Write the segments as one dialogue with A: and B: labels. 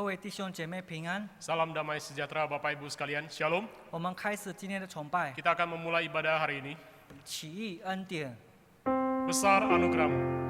A: 位弟兄姐妹平安。
B: Salam damai sejahtera Bapak Ibu sekalian, Shalom.
A: 我们开始今天的崇拜，
B: Kita akan memulai ibadah hari ini.
A: 奇异恩典。
B: Besar anugerah-Mu.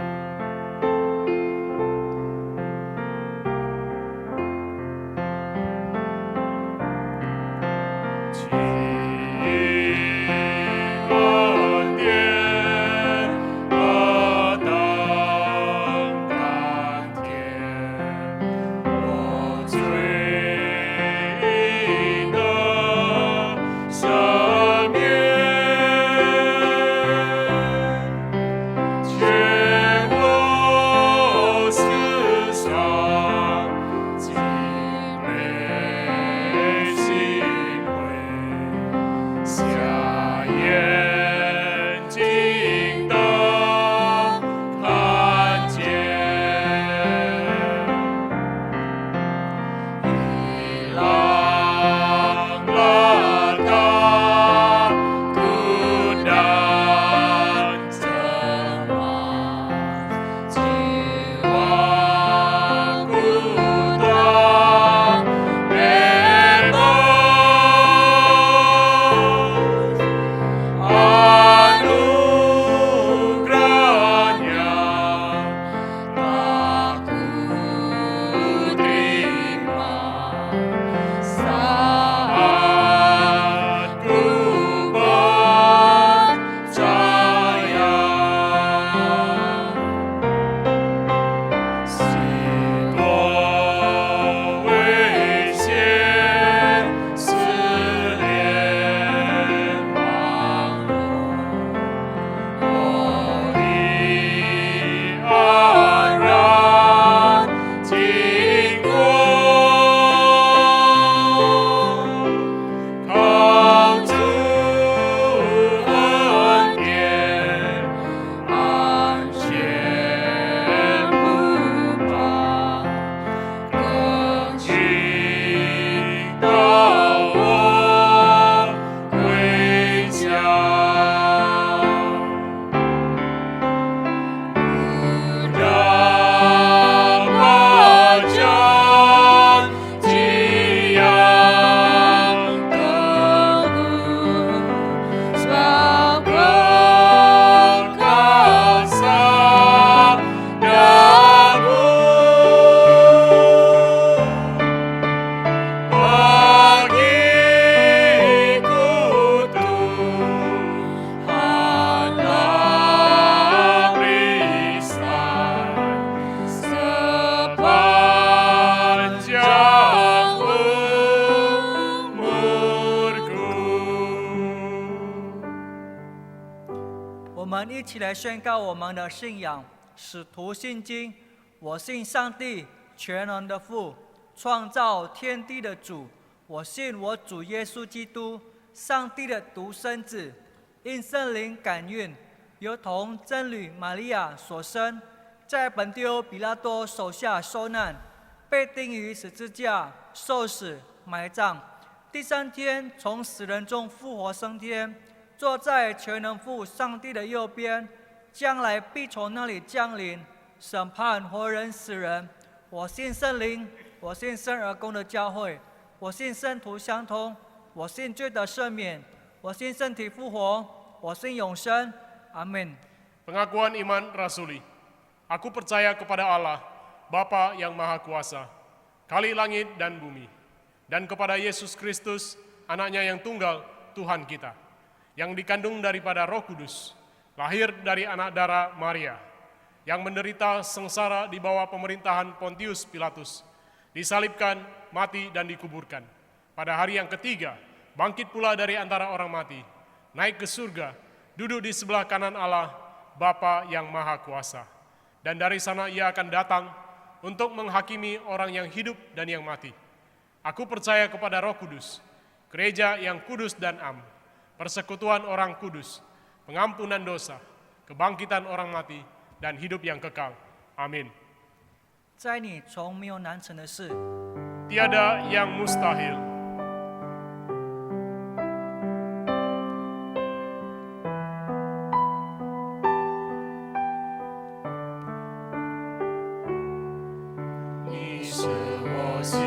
A: 我们一起来宣告我们的信仰。使徒信经，我信上帝，全能的父，创造天地的主。我信我主耶稣基督，上帝的独生子，因圣灵感孕，由同真女玛利亚所生，在本丢比拉多手下受难，被钉于十字架，受死，埋葬。第三天从死人中复活升天，坐在全能父上帝的右边，将来必从那里降临，审判活人死人。我信圣灵，我信生而公的教会，我信圣徒相通，我信罪的赦免，我信身体复活，我信永生。阿门。
B: Pengakuan iman rasuli. Aku percaya kepada Allah, Bapa yang Maha Kuasa, Kali langit dan bumi, dan kepada Yesus Kristus, anaknya yang tunggal, Tuhan kita, yang dikandung daripada Roh Kudus, lahir dari anak darah Maria, yang menderita sengsara di bawah pemerintahan Pontius Pilatus, disalibkan, mati dan dikuburkan. Pada hari yang ketiga, bangkit pula dari antara orang mati, naik ke surga, duduk di sebelah kanan Allah, Bapa yang Maha Kuasa. Dan dari sana ia akan datang untuk menghakimi orang yang hidup dan yang mati. Aku percaya kepada Roh Kudus, gereja yang kudus dan am, persekutuan orang kudus, pengampunan dosa, kebangkitan orang mati, dan hidup yang kekal. Amin.
A: 在你从没有难成的事，
B: Tiada yang mustahil. Ni 是我心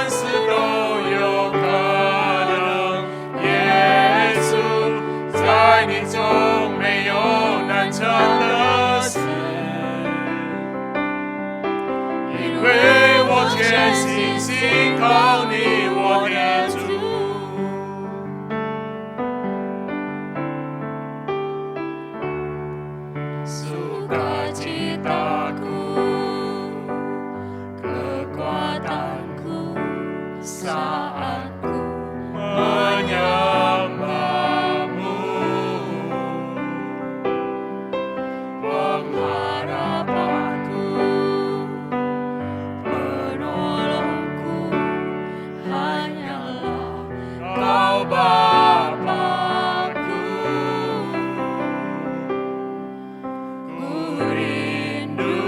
B: 所有可能，耶稣在你中没有难成的事，因为我全心信靠你，我的主。Sukacitaku, kekuatanku saat ku menyembahmu, pengharapanku, penolongku hanyalah Kau Bapa-Ku. Ku rindu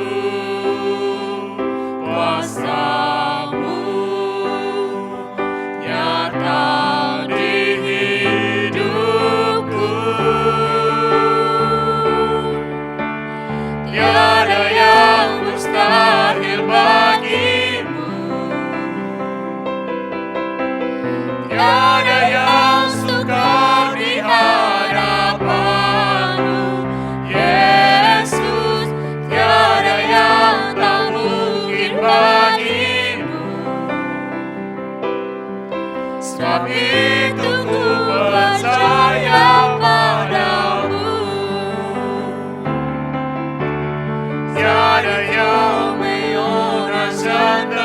B: kuasa-Mu nyata di hidupku. Tiada yang mustahil bagimu, tiada yang sukar di hadapan-Mu, Yesus, tiada yang tak mungkin bagimu. Sebab itu ku percaya padamu, tiada yang 没有难成的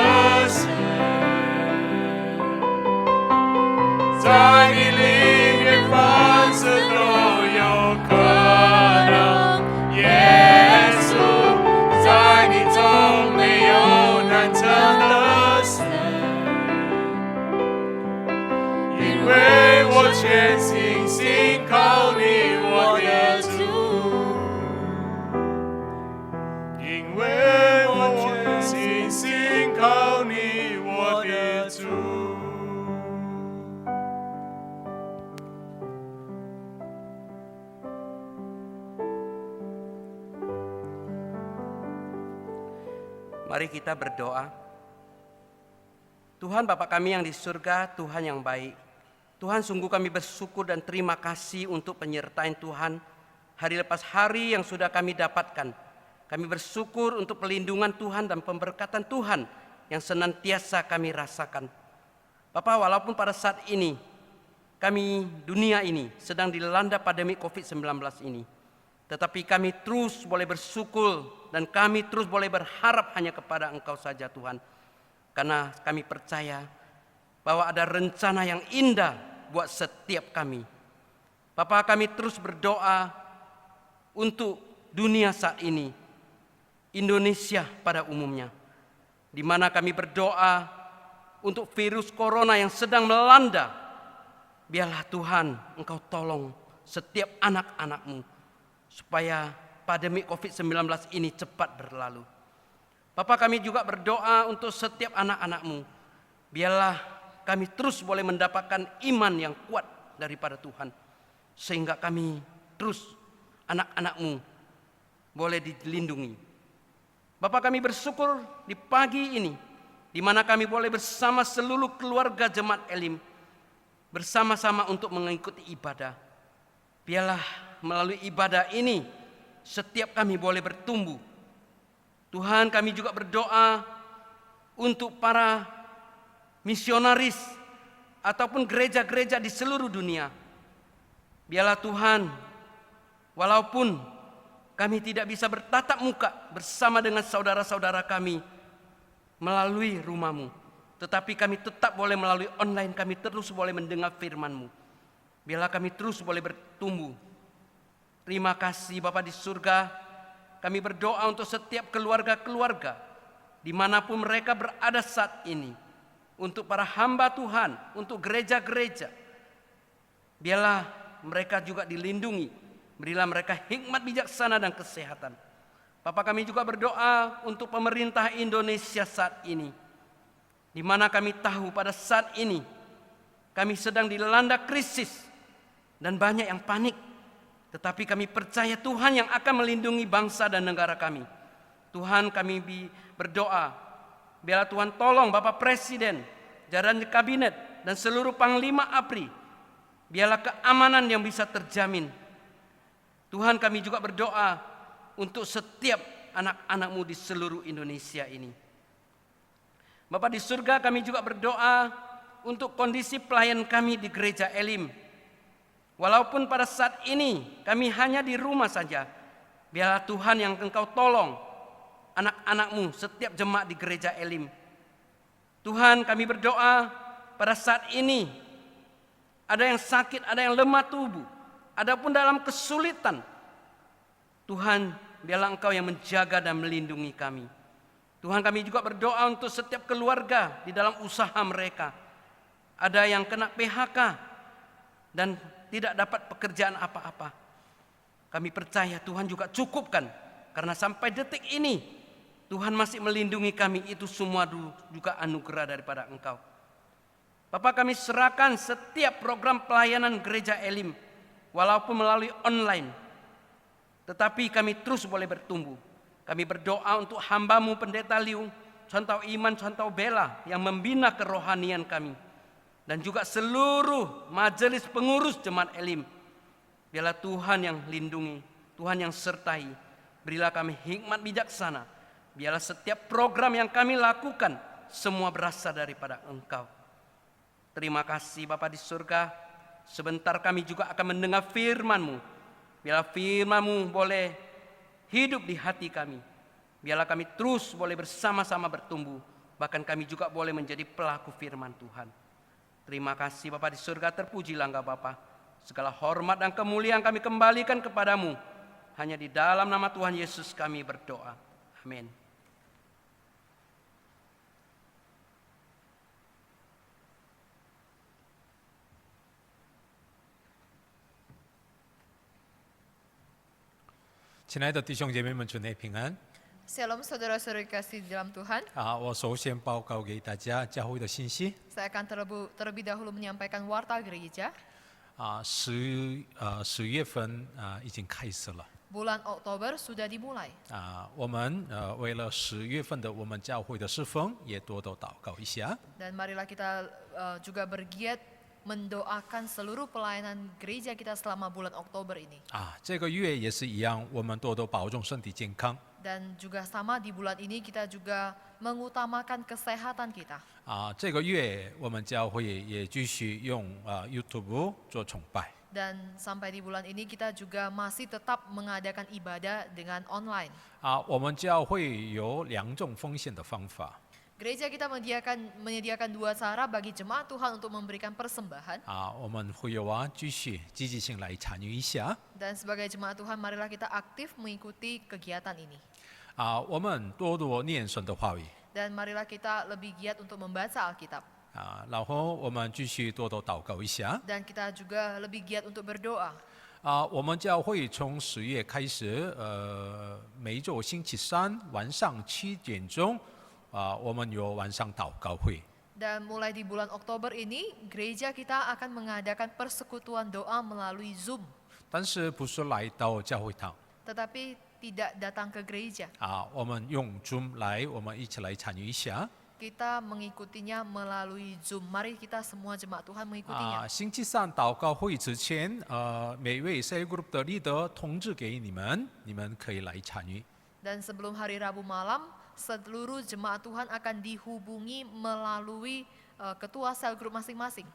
B: 事，在你里面凡事都有可能，耶稣在你中没有难成的事，因为我全心信靠你，我的主，因为我全心信靠你，我的主。
C: Mari kita berdoa. Tuhan Bapa kami yang di surga, Tuhan yang baik. Tuhan, sungguh kami bersyukur dan terima kasih untuk penyertaan Tuhan hari lepas hari yang sudah kami dapatkan. Kami bersyukur untuk pelindungan Tuhan dan pemberkatan Tuhan yang senantiasa kami rasakan. Bapa, walaupun pada saat ini kami, dunia ini sedang dilanda pandemi COVID-19 ini, tetapi kami terus boleh bersyukur dan kami terus boleh berharap hanya kepada Engkau saja Tuhan. Karena kami percaya bahwa ada rencana yang indah buat setiap kami. Bapa, kami terus berdoa untuk dunia saat ini, Indonesia pada umumnya, di mana kami berdoa untuk virus corona yang sedang melanda. Biarlah Tuhan Engkau tolong setiap anak-anak-Mu supaya pandemi COVID-19 ini cepat berlalu. Bapa, kami juga berdoa untuk setiap anak-anak-Mu. Biarlah kami terus boleh mendapatkan iman yang kuat daripada Tuhan, sehingga kami terus anak-anak-Mu boleh dilindungi. Bapa, kami bersyukur di pagi ini, di mana kami boleh bersama seluruh keluarga Jemaat Elim, bersama-sama untuk mengikuti ibadah. Biarlah melalui ibadah ini, setiap kami boleh bertumbuh. Tuhan, kami juga berdoa untuk para misionaris ataupun gereja-gereja di seluruh dunia. Biarlah Tuhan, walaupun kami tidak bisa bertatap muka bersama dengan saudara-saudara kami melalui rumah-Mu, tetapi kami tetap boleh melalui online, kami terus boleh mendengar firman-Mu. Biarlah kami terus boleh bertumbuh. Terima kasih Bapa di surga. Kami berdoa untuk setiap keluarga-keluarga dimanapun mereka berada saat ini. Untuk para hamba Tuhan, untuk gereja-gereja. Biarlah mereka juga dilindungi. Berilah mereka hikmat bijaksana dan kesehatan. Bapa, kami juga berdoa untuk pemerintah Indonesia saat ini, di mana kami tahu pada saat ini kami sedang dilanda krisis dan banyak yang panik. Tetapi kami percaya Tuhan yang akan melindungi bangsa dan negara kami. Tuhan, kami berdoa, biarlah Tuhan tolong Bapak Presiden jajaran kabinet, dan seluruh Panglima APRI. Biarlah keamanan yang bisa terjamin. Tuhan, kami juga berdoa untuk setiap anak-anak-Mu di seluruh Indonesia ini. Bapa di surga, kami juga berdoa untuk kondisi pelayan kami di Gereja Elim. Walaupun pada saat ini kami hanya di rumah saja, biarlah Tuhan yang Engkau tolong anak-anak-Mu, setiap jemaat di Gereja Elim. Tuhan, kami berdoa pada saat ini ada yang sakit, ada yang lemah tubuh, adapun dalam kesulitan. Tuhan, biarlah Engkau yang menjaga dan melindungi kami. Tuhan, kami juga berdoa untuk setiap keluarga di dalam usaha mereka. Ada yang kena PHK dan tidak dapat pekerjaan apa-apa. Kami percaya Tuhan juga cukupkan, karena sampai detik ini Tuhan masih melindungi kami. Itu semua juga anugerah daripada Engkau. Bapa, kami serahkan setiap program pelayanan Gereja Elim, walaupun melalui online, tetapi kami terus boleh bertumbuh. Kami berdoa untuk hamba-Mu Pendeta Liu, Contoh Iman, Contoh Bella yang membina kerohanian kami, dan juga seluruh majelis pengurus jemaat Elim. Biarlah Tuhan yang lindungi, Tuhan yang sertai. Berilah kami hikmat bijaksana. Biarlah setiap program yang kami lakukan semua berasal daripada Engkau. Terima kasih Bapa di surga. Sebentar kami juga akan mendengar firman-Mu. Biarlah firman-Mu boleh hidup di hati kami. Biarlah kami terus boleh bersama-sama bertumbuh. Bahkan kami juga boleh menjadi pelaku firman Tuhan. Terima kasih Bapa di surga, terpujilah Engkau Bapa. Segala hormat dan kemuliaan kami kembalikan kepadamu. Hanya di dalam nama Tuhan Yesus kami berdoa. Amin.
D: Shalom saudara-saudari kasih di dalam Tuhan.
E: 我首先报告给大家教会的信息。
D: Saya akan terlebih dahulu menyampaikan warta gereja.
E: 10月份已经开始了。
D: Bulan Oktober sudah dimulai.
E: 我们为了10月份的我们教会的侍奉，也多多祷告一下。
D: Dan marilah kita juga bergiat mendoakan seluruh pelayanan gereja kita selama bulan Oktober ini.
E: 这个月也是一样，我们多多保重身体健康。
D: Dan juga sama di bulan ini kita juga mengutamakan kesehatan kita.
E: 这个月我们教会也继续用YouTube 做崇拜。
D: Dan sampai di bulan ini kita juga masih tetap mengadakan ibadah dengan online.
E: 我们教会有2种奉献的方法。
D: Gereja kita menyediakan 2 cara bagi jemaat Tuhan untuk memberikan persembahan.
E: 我们会有继续积极性来参与一下。
D: Dan sebagai jemaat Tuhan, marilah kita aktif mengikuti kegiatan ini.
E: 我们多多念神的话语。
D: Dan marilah kita lebih giat untuk membaca Alkitab.
E: 然后我们继续多多祷告一下。
D: Dan kita juga lebih giat untuk berdoa.
E: 我们教会从10月开始，每周星期三晚上7点钟，我们有晚上祷告会。
D: Dan mulai di bulan Oktober ini, gereja kita akan mengadakan persekutuan doa melalui Zoom.
E: 但是不是来到教会堂，
D: Tetapi tidak datang ke gereja.
E: 我们用 Zoom 来，我们一起来参与一下。
D: Kita mengikutinya melalui Zoom. Mari kita semua jemaat Tuhan mengikutinya.
E: 星期三祷告会之前，每位 cell group 的 leader 通知给你们，你们可以来参与。
D: Dan sebelum hari Rabu malam, seluruh jemaat Tuhan akan dihubungi melalui ketua cell group masing-masing.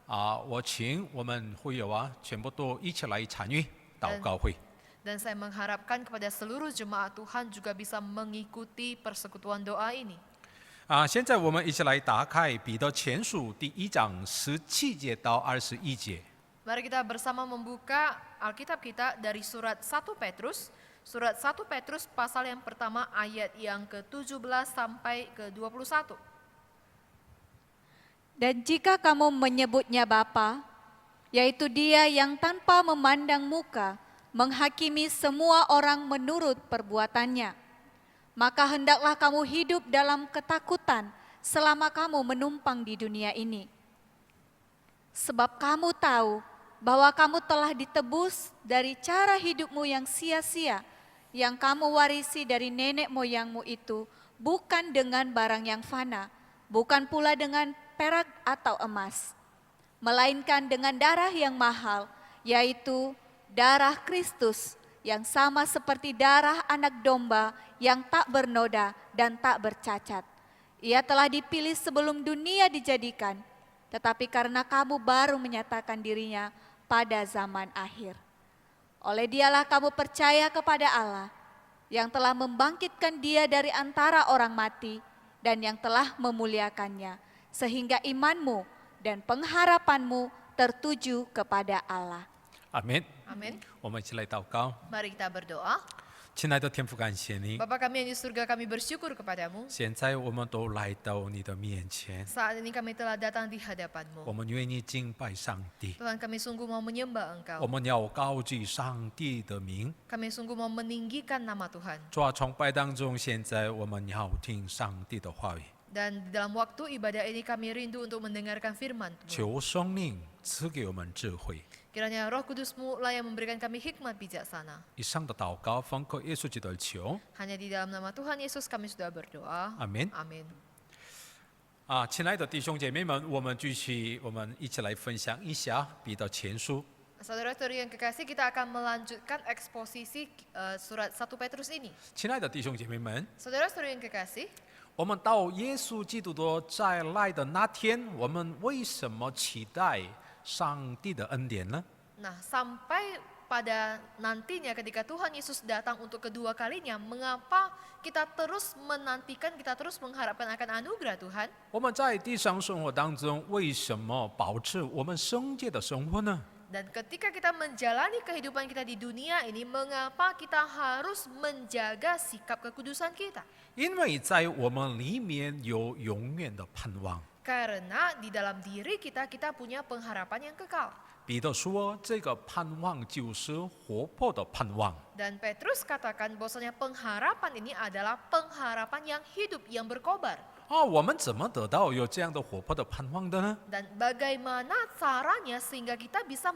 E: 我请我们会友全部都一起来参与祷告会。
D: Dan saya mengharapkan kepada seluruh jemaat Tuhan juga bisa mengikuti persekutuan doa ini.
E: 现在我们一起来打开彼得前书第1章17节到21节。
D: Mari kita bersama membuka Alkitab kita dari surat 1 Petrus. Surat 1 Petrus pasal yang pertama ayat yang ke-17 sampai ke-21.
F: Dan jika kamu menyebutnya Bapa, yaitu Dia yang tanpa memandang muka menghakimi semua orang menurut perbuatannya, maka hendaklah kamu hidup dalam ketakutan selama kamu menumpang di dunia ini. Sebab kamu tahu bahwa kamu telah ditebus dari cara hidupmu yang sia-sia, yang kamu warisi dari nenek moyangmu itu, bukan dengan barang yang fana, bukan pula dengan perak atau emas, melainkan dengan darah yang mahal, yaitu darah Kristus yang sama seperti darah anak domba yang tak bernoda dan tak bercacat. Ia telah dipilih sebelum dunia dijadikan, tetapi karena kamu baru menyatakan dirinya pada zaman akhir. Oleh dialah kamu percaya kepada Allah, yang telah membangkitkan dia dari antara orang mati dan yang telah memuliakannya, sehingga imanmu dan pengharapanmu tertuju kepada Allah.
E: 阿门。
D: Amin.
E: 我们一起来祷告。
D: Mari kita berdoa.
E: 亲爱的天父，感谢你，
D: Bapa kami yang di surga, kami bersyukur kepadamu.
E: 现在我们都来到你的面前，
D: Saat ini kami telah datang di
E: 我
D: hadapan-Mu.
E: 们愿意敬拜上帝，
D: Tuhan, kami sungguh mau menyembah
E: 我
D: Engkau.
E: 们要高举上帝的名。
D: Kami sungguh mau meninggikan nama Tuhan.
E: 主啊，崇拜当中，现在我们要听上帝的话语，
D: Dan di dalam waktu ibadah ini kami rindu untuk mendengarkan firman-Mu.
E: 求圣灵赐给我们智慧。
D: Kiranya Roh Kudus-Mu lah yang memberikan kami hikmat bijaksana.
E: 以上的祷告奉靠耶稣基督的求，
D: Hanya di dalam nama Tuhan Yesus kami sudah berdoa.
E: 阿门。
D: Amin.
E: 亲爱的弟兄姐妹们，我们一起来分享一下彼得前书。
D: Saudara-saudari yang kekasih, kita akan melanjutkan eksposisi surat 1 Petrus ini.
E: 亲爱的弟兄姐妹们，
D: Saudara-saudari yang kekasih,
E: 我们到耶稣基督的再来的那天，我们为什么期待上帝的恩典呢？
D: nah sampai pada nantinya ketika Tuhan Yesus datang untuk kedua kalinya, mengapa kita terus menantikan, kita terus mengharapkan akan anugerah Tuhan?
E: 我们在地上生活当中，为什么保持我们圣洁的生活呢？
D: Dan ketika kita menjalani kehidupan kita di dunia ini, mengapa kita harus menjaga sikap kekudusan kita?
E: 因为在我们里面有永远的盼望。
D: Karena di dalam diri kita, kita punya pengharapan yang kekal.
E: 彼得说，这个盼望就是活泼的盼望。
D: Dan Petrus katakan bahwasanya pengharapan ini adalah pengharapan yang hidup, yang berkobar.
E: 我们怎么得到有这样的活泼的盼望的呢？
D: Dan bagaimana caranya sehingga kita bisa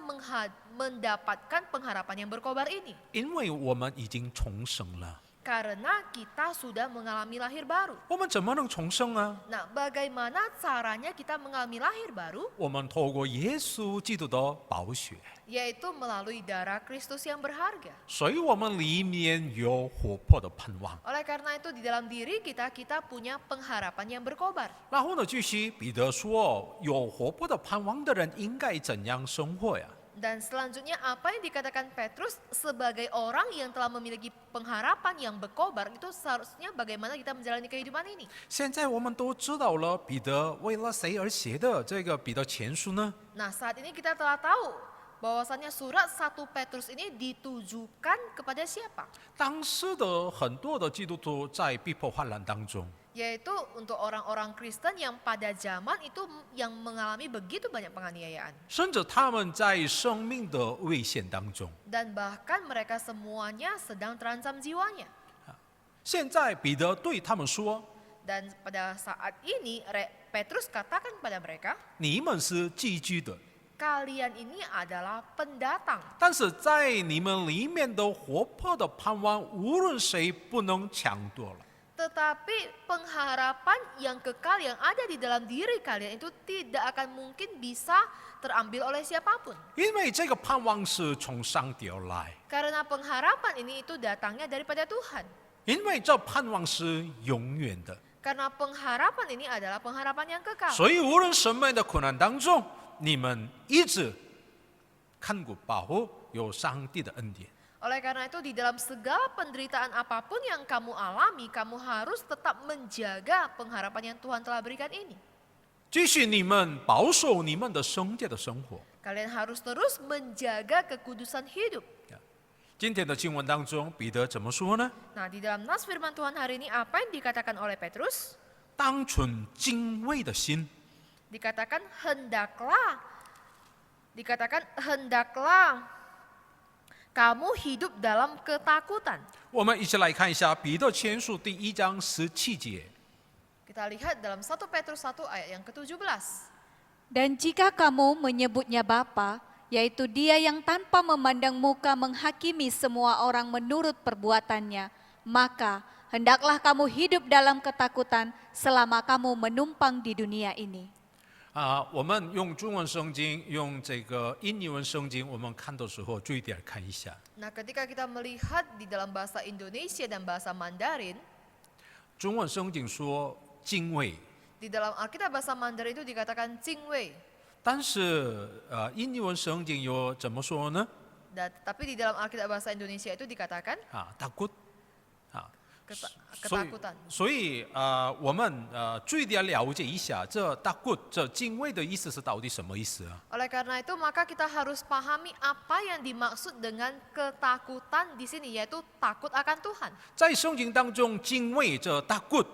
D: mendapatkan pengharapan yang berkobar ini?
E: 因为我们已经重生了。
D: Karena kita sudah mengalami lahir baru.
E: 我们怎么能重生啊？
D: Nah, bagaimana caranya kita mengalami lahir baru?
E: 我们透过耶稣基督的宝血，
D: Yaitu melalui darah Kristus yang berharga.
E: 所以我们里面有活泼的盼望。
D: Oleh karena itu di dalam diri kita, kita punya pengharapan yang berkobar.
E: 然后呢，继续彼得说，有活泼的盼望的人应该怎样生活呀？
D: Dan selanjutnya apa yang dikatakan Petrus sebagai orang yang telah memiliki pengharapan yang berkobar, itu seharusnya bagaimana kita menjalani kehidupan ini.
E: 现在我们都知道了，彼得为了谁而写的这个彼得前书呢？
D: Nah, saat ini kita telah tahu bahwasannya surat 1 Petrus ini ditujukan kepada siapa?
E: 当时的很多的基督徒在逼迫患难当中，
D: Yaitu untuk orang-orang Kristen yang pada zaman itu yang mengalami begitu banyak penganiayaan.
E: 甚至他们在生命的危险当中。
D: Dan bahkan mereka semuanya sedang terancam jiwanya.
E: 现在彼得对他们说
D: Dan pada saat ini Petrus katakan pada mereka,
E: 你们是寄居的，
D: kalian ini adalah pendatang.
E: 但是在你们里面的活泼的盼望，无论谁不能抢夺了。
D: Tetapi pengharapan yang kekal yang ada di dalam diri kalian itu tidak akan mungkin bisa terambil oleh siapapun.
E: 因为这个盼望是从上帝而来，
D: Karena pengharapan ini itu datangnya daripada Tuhan.
E: 因为这盼望是永远的，
D: Karena pengharapan ini adalah pengharapan yang kekal.
E: 所以无论什么样的困难当中，你们一直看顾保护有上帝的恩典。
D: Oleh karena itu di dalam segala penderitaan apapun yang kamu alami, kamu harus tetap menjaga pengharapan yang Tuhan telah berikan ini.
E: 继续你们保守你们的圣洁的生活。
D: Kalian harus terus menjaga kekudusan hidup.
E: 今天的经文当中，彼得怎么说呢？
D: Nah, di dalam nas firman Tuhan hari ini apa yang dikatakan oleh Petrus?
E: 当存敬畏的心，
D: Dikatakan hendaklah kamu hidup dalam ketakutan.
E: 我们一起来看一下彼得前书第1章17节。
D: Kita lihat dalam 1 Petrus 1 ayat yang ke-17.
F: Dan jika kamu menyebutnya Bapa, yaitu Dia yang tanpa memandang muka menghakimi semua orang menurut perbuatannya, maka hendaklah kamu hidup dalam ketakutan selama kamu menumpang di dunia ini.
E: 我们用中文圣经，用这个印尼文圣经，我们看的时候注意点看一下。
D: Nah, ketika kita melihat di dalam bahasa Indonesia dan bahasa Mandarin,
E: 中文圣经说敬畏，
D: di dalam Alkitab bahasa Mandarin itu dikatakan cingwei.
E: 但是印尼文圣经又怎么说呢？
D: Tapi di dalam Alkitab bahasa Indonesia itu dikatakan
E: takut，
D: ketakutan.
E: 所以我们注意点了解一下，这 takut 这敬畏的意思是到底什么意思啊？
D: Oleh karena itu maka kita harus pahami apa yang dimaksud dengan ketakutan di sini, yaitu takut akan Tuhan.
E: 在圣经当中，敬畏这 takut，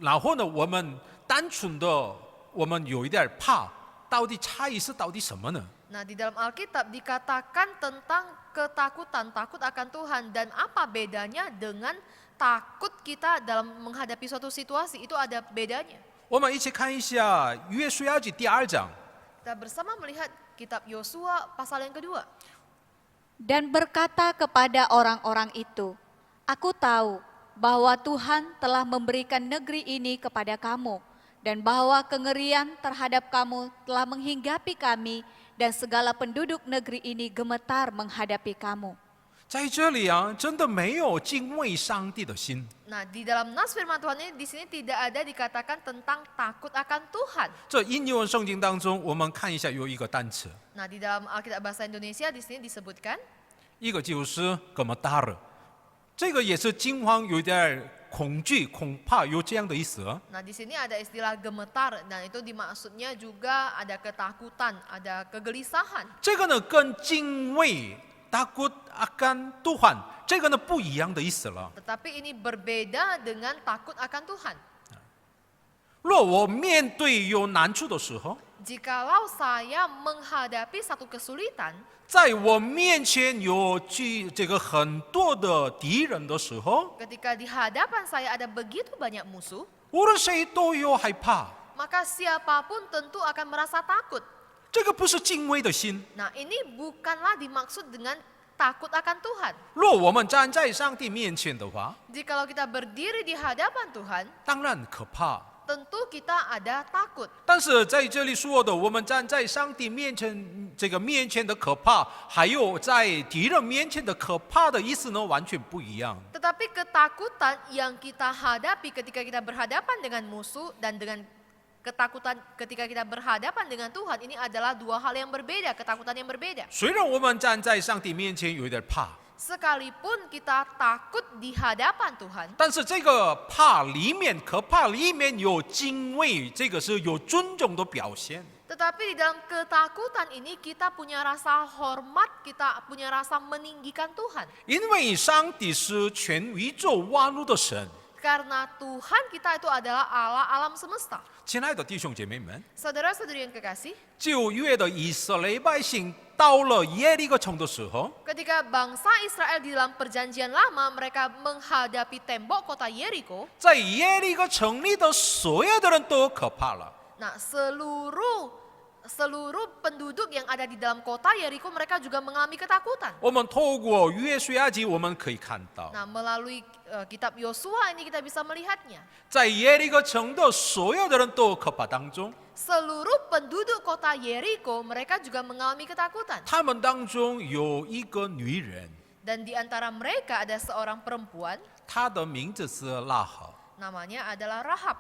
E: 然后呢，我们单纯的我们有一点怕，到底差异是到底什么呢？
D: Nah, di dalam Alkitab dikatakan tentang ketakutan, takut akan Tuhan, dan apa bedanya dengan takut kita dalam menghadapi suatu situasi, itu ada bedanya.
E: 我们一起看一下约书亚记第2章。
D: Kita bersama melihat kitab Yosua pasal yang kedua.
F: Dan berkata kepada orang-orang itu, aku tahu bahwa Tuhan telah memberikan negeri ini kepada kamu, dan bahwa kengerian terhadap kamu telah menghinggapi kami, dan segala penduduk negeri ini gemetar menghadapi kamu.
E: 在这里真的没有敬畏上帝的心。
D: Nah, di dalam nas firman Tuhan ini di sini tidak ada dikatakan tentang takut akan Tuhan.
E: 这印尼文圣经当中，我们看一下有一个单词，
D: Nah, di dalam Alkitab bahasa Indonesia di sini disebutkan
E: 一个就是 gemetar， 这个也是惊慌，有点恐惧、恐怕，有这样的意思。
D: Nah, di sini ada istilah gemetar dan itu dimaksudnya juga ada ketakutan, ada kegelisahan.
E: 这个呢跟敬畏 takut akan Tuhan， 这个呢不一样的意思了。
D: Tetapi ini berbeda dengan takut akan Tuhan.
E: 若我面对有难处的时候，
D: Jikalau saya menghadapi satu kesulitan,
E: 在我面前有这个很多的敌人的时候，
D: ketika di hadapan saya ada begitu banyak musuh,
E: 无论谁都有害怕，
D: maka siapapun tentu akan merasa takut.
E: 这个不是敬畏的心。
D: Nah, ini bukanlah dimaksud dengan takut akan Tuhan.
E: 若我们站在上帝面前的话，
D: Jikalau kita berdiri di hadapan Tuhan,
E: 当然可怕。
D: tentu kita ada takut.
E: 但是在这里说的，我们站在上帝面前，这个面前的可怕，还有在敌人面前的可怕的意思呢，完全不一样。
D: Tetapi ketakutan yang kita hadapi ketika kita berhadapan dengan musuh dan dengan ketakutan ketika kita berhadapan dengan Tuhan, ini adalah dua hal yang berbeda, ketakutan yang berbeda.
E: 虽然我们站在上帝面前有一点怕，
D: Sekalipun kita takut di hadapan Tuhan,
E: 但是这个怕里面，可怕里面有敬畏，这个是有尊重的表现。
D: tetapi di dalam ketakutan ini kita punya rasa hormat, kita punya rasa meninggikan Tuhan.
E: 因为上帝是全宇宙万物的神。
D: Karena Tuhan kita itu adalah Allah alam semesta.
E: 亲爱的弟兄姐妹们，
D: Saudara-saudari yang kekasih,
E: 旧约的以色列百姓到了耶利哥城的时候，
D: ketika bangsa Israel di dalam perjanjian lama mereka menghadapi tembok kota Yeriko,
E: 在耶利哥城里的所有的人都可怕了。
D: nah seluruh penduduk yang ada di dalam kota Yeriko mereka juga mengalami ketakutan.
E: 我们透过约书亚记，我们可以看到，
D: Nah, melalui kitab Yosua ini kita bisa melihatnya.
E: 在耶利哥城的所有的人都可怕当中，
D: Seluruh penduduk kota Yeriko mereka juga mengalami ketakutan.
E: 他们当中有一个女人，
D: Dan di antara mereka ada seorang perempuan,
E: 她的名字是拉合，
D: namanya adalah Rahab.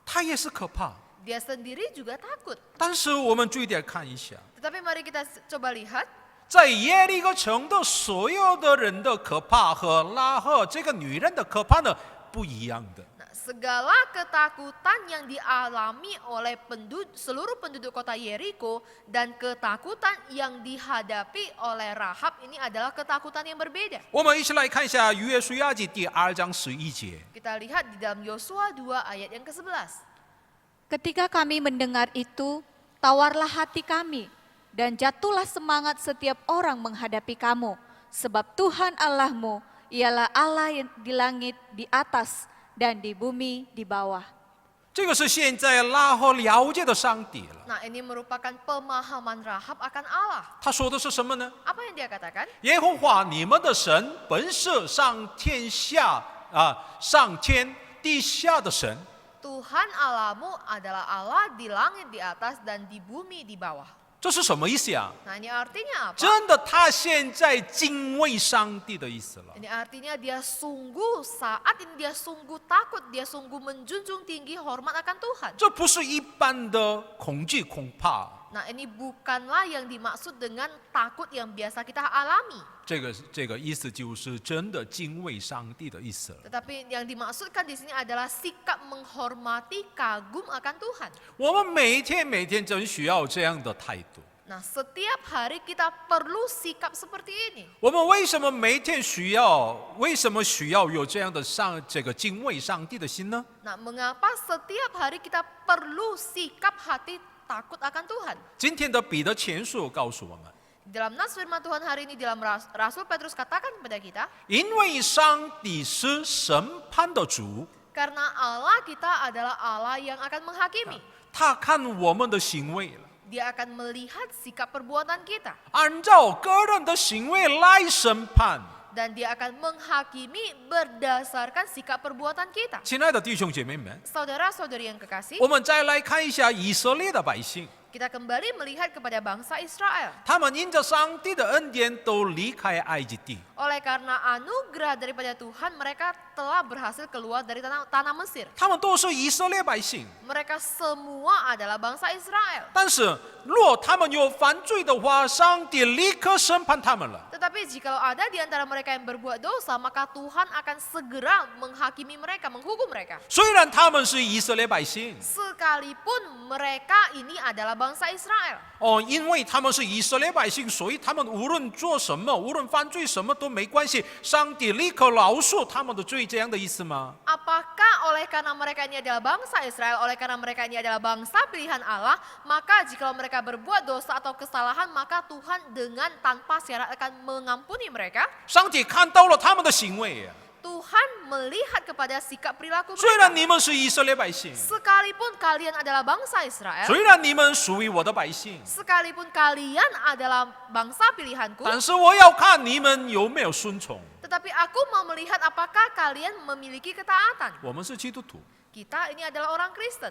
E: 她也是可怕。
D: Dia sendiri juga takut.
E: 但是我们注意点看一下，
D: Tetapi mari kita coba lihat,
E: 在耶利哥城的所有的人的可怕和拉合这个女人的可怕呢不一样的。
D: nah, segala ketakutan yang dialami oleh seluruh penduduk kota Yeriko dan ketakutan yang dihadapi oleh Rahab ini adalah ketakutan yang berbeda.
E: 我们一起来看一下约书亚记第2章11节。
D: Kita lihat di dalam Yosua 2 ayat yang ke-11.
F: Ketika kami mendengar itu, tawarlah hati kami, dan jatuhlah semangat setiap orang menghadapi kamu, sebab Tuhan Allahmu ialah Allah yang di langit di atas dan di bumi di bawah.
E: 这个是现在拉合了解的上帝了。
D: Nah, ini merupakan pemahaman Rahab akan Allah.
E: 他说的是什么呢？
D: Apa yang dia katakan?
E: 耶和华你们的神本是上天地下的神。
D: Tuhan Allahmu adalah Allah di langit di atas dan di bumi di bawah.
E: 这是什么意思啊？
D: Nah, ini artinya apa?
E: 真的，他现在敬畏上帝的意思了。
D: Ini artinya dia sungguh saat ini dia sungguh takut, dia sungguh menjunjung tinggi hormat akan Tuhan.
E: 这不是一般的恐惧恐怕，
D: Nah, ini bukanlah yang dimaksud dengan takut yang biasa kita alami.
E: 这个意思就是真的敬畏上帝的意思了。
D: Tetapi yang dimaksudkan di sini adalah sikap menghormati, kagum akan Tuhan.
E: 我们每天真需要这样的态度。
D: Nah, setiap hari kita perlu sikap seperti ini.
E: 我们为什么需要有这样的这个敬畏上帝的心呢？
D: Nah, mengapa setiap hari kita perlu sikap hati takut akan Tuhan?
E: 今天的彼得前书告诉我们，
D: Di dalam nas firman Tuhan hari ini dalam Rasul Petrus katakan kepada kita,
E: 因为上帝是审判的主，
D: karena Allah kita adalah Allah yang akan menghakimi.
E: 他看我们的行为了，
D: Dia akan melihat sikap perbuatan kita
E: 按照个人的行为来审判。
D: dan dia akan menghakimi berdasarkan sikap perbuatan kita.
E: 亲爱的弟兄姐妹们，
D: Saudara-saudari yang kekasih,
E: 我们再来看一下以色列的百姓，
D: kita kembali melihat kepada bangsa Israel.
E: 他们因着上帝的恩典都离开埃及地。
D: Oleh karena anugerah daripada Tuhan, mereka telah berhasil keluar dari tanah Mesir.
E: 他们都是以色列百姓，
D: Mereka semua adalah bangsa Israel.
E: 但是若他们有犯罪的话，上帝立刻审判他们了。
D: Tetapi jikalau ada di antara mereka yang berbuat dosa, maka Tuhan akan segera menghakimi mereka, menghukum mereka.
E: 虽然他们是以色列百姓，
D: Sekalipun mereka ini adalah bangsa Israel.
E: 因为他们是以色列百姓，所以他们无论做什么，无论犯罪什么都没关系，上帝立刻饶恕他们的罪，这样的意思吗？
D: Apakah oleh karena mereka ini adalah bangsa Israel, oleh karena mereka ini adalah bangsa pilihan Allah, maka jikalau mereka berbuat dosa atau kesalahan, maka Tuhan dengan tanpa syarat akan mengampuni mereka?
E: 上帝看到了他们的行为，
D: Tuhan melihat kepada sikap perilaku
E: 虽然
D: mereka.
E: 你们是以色列百姓，
D: Sekalipun kalian adalah bangsa Israel,
E: 虽然你们属于我的百姓，
D: sekalipun kalian adalah bangsa pilihanku,
E: 但是我要看你们有没有顺从。
D: tetapi aku mau melihat apakah kalian memiliki ketaatan.
E: 我们是基督徒，
D: Kita ini adalah orang Kristen.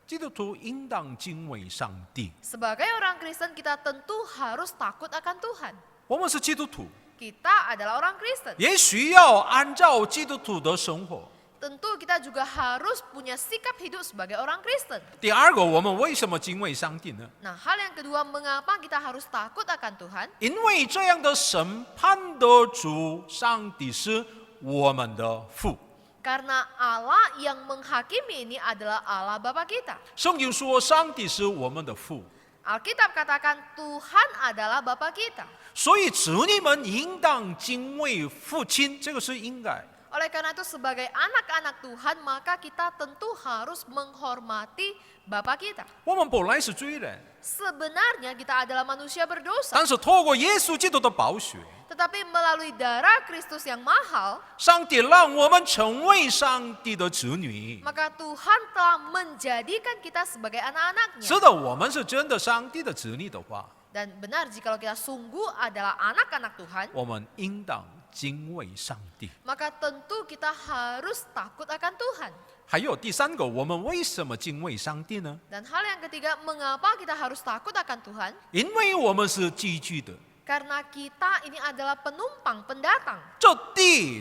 E: 基督徒应当敬畏上帝。
D: Sebagai orang Kristen, kita tentu harus takut akan Tuhan.
E: 我们是基督徒，
D: Kita adalah orang Kristen.
E: 也需要按照基督徒的生活。
D: Tentu kita juga harus punya sikap hidup sebagai orang Kristen.
E: 第二个，我们为什么敬畏上帝呢？
D: Nah, hal yang kedua, mengapa kita harus takut akan Tuhan?
E: 因为这样的审判的主，上帝是我们的父。
D: Karena Allah yang menghakimi ini adalah Allah Bapa kita.
E: 圣经说，上帝是我们的父，
D: Alkitab katakan Tuhan adalah Bapa kita.
E: 所以子女们应当敬畏父亲，这个是应该。
D: Oleh karena itu sebagai anak-anak Tuhan, maka kita tentu harus menghormati Bapa kita.
E: 我们本来是罪人，
D: Sebenarnya kita adalah manusia berdosa.
E: 但是透过耶稣基督的宝血，
D: Tetapi melalui darah Kristus yang mahal,
E: 上帝让我们成为上帝的子女。
D: maka Tuhan telah menjadikan kita sebagai anak-anaknya.
E: 是的，我们是真的上帝的子女的话，
D: Dan benar jikalau kita sungguh adalah anak-anak Tuhan,
E: 我们应当敬畏上帝。
D: maka tentu kita harus takut akan Tuhan.
E: 还有第三个，我们为什么敬畏上帝呢？
D: Dan hal yang ketiga, mengapa kita harus takut akan Tuhan?
E: 因为我们是寄居的，
D: Karena kita ini adalah penumpang, pendatang.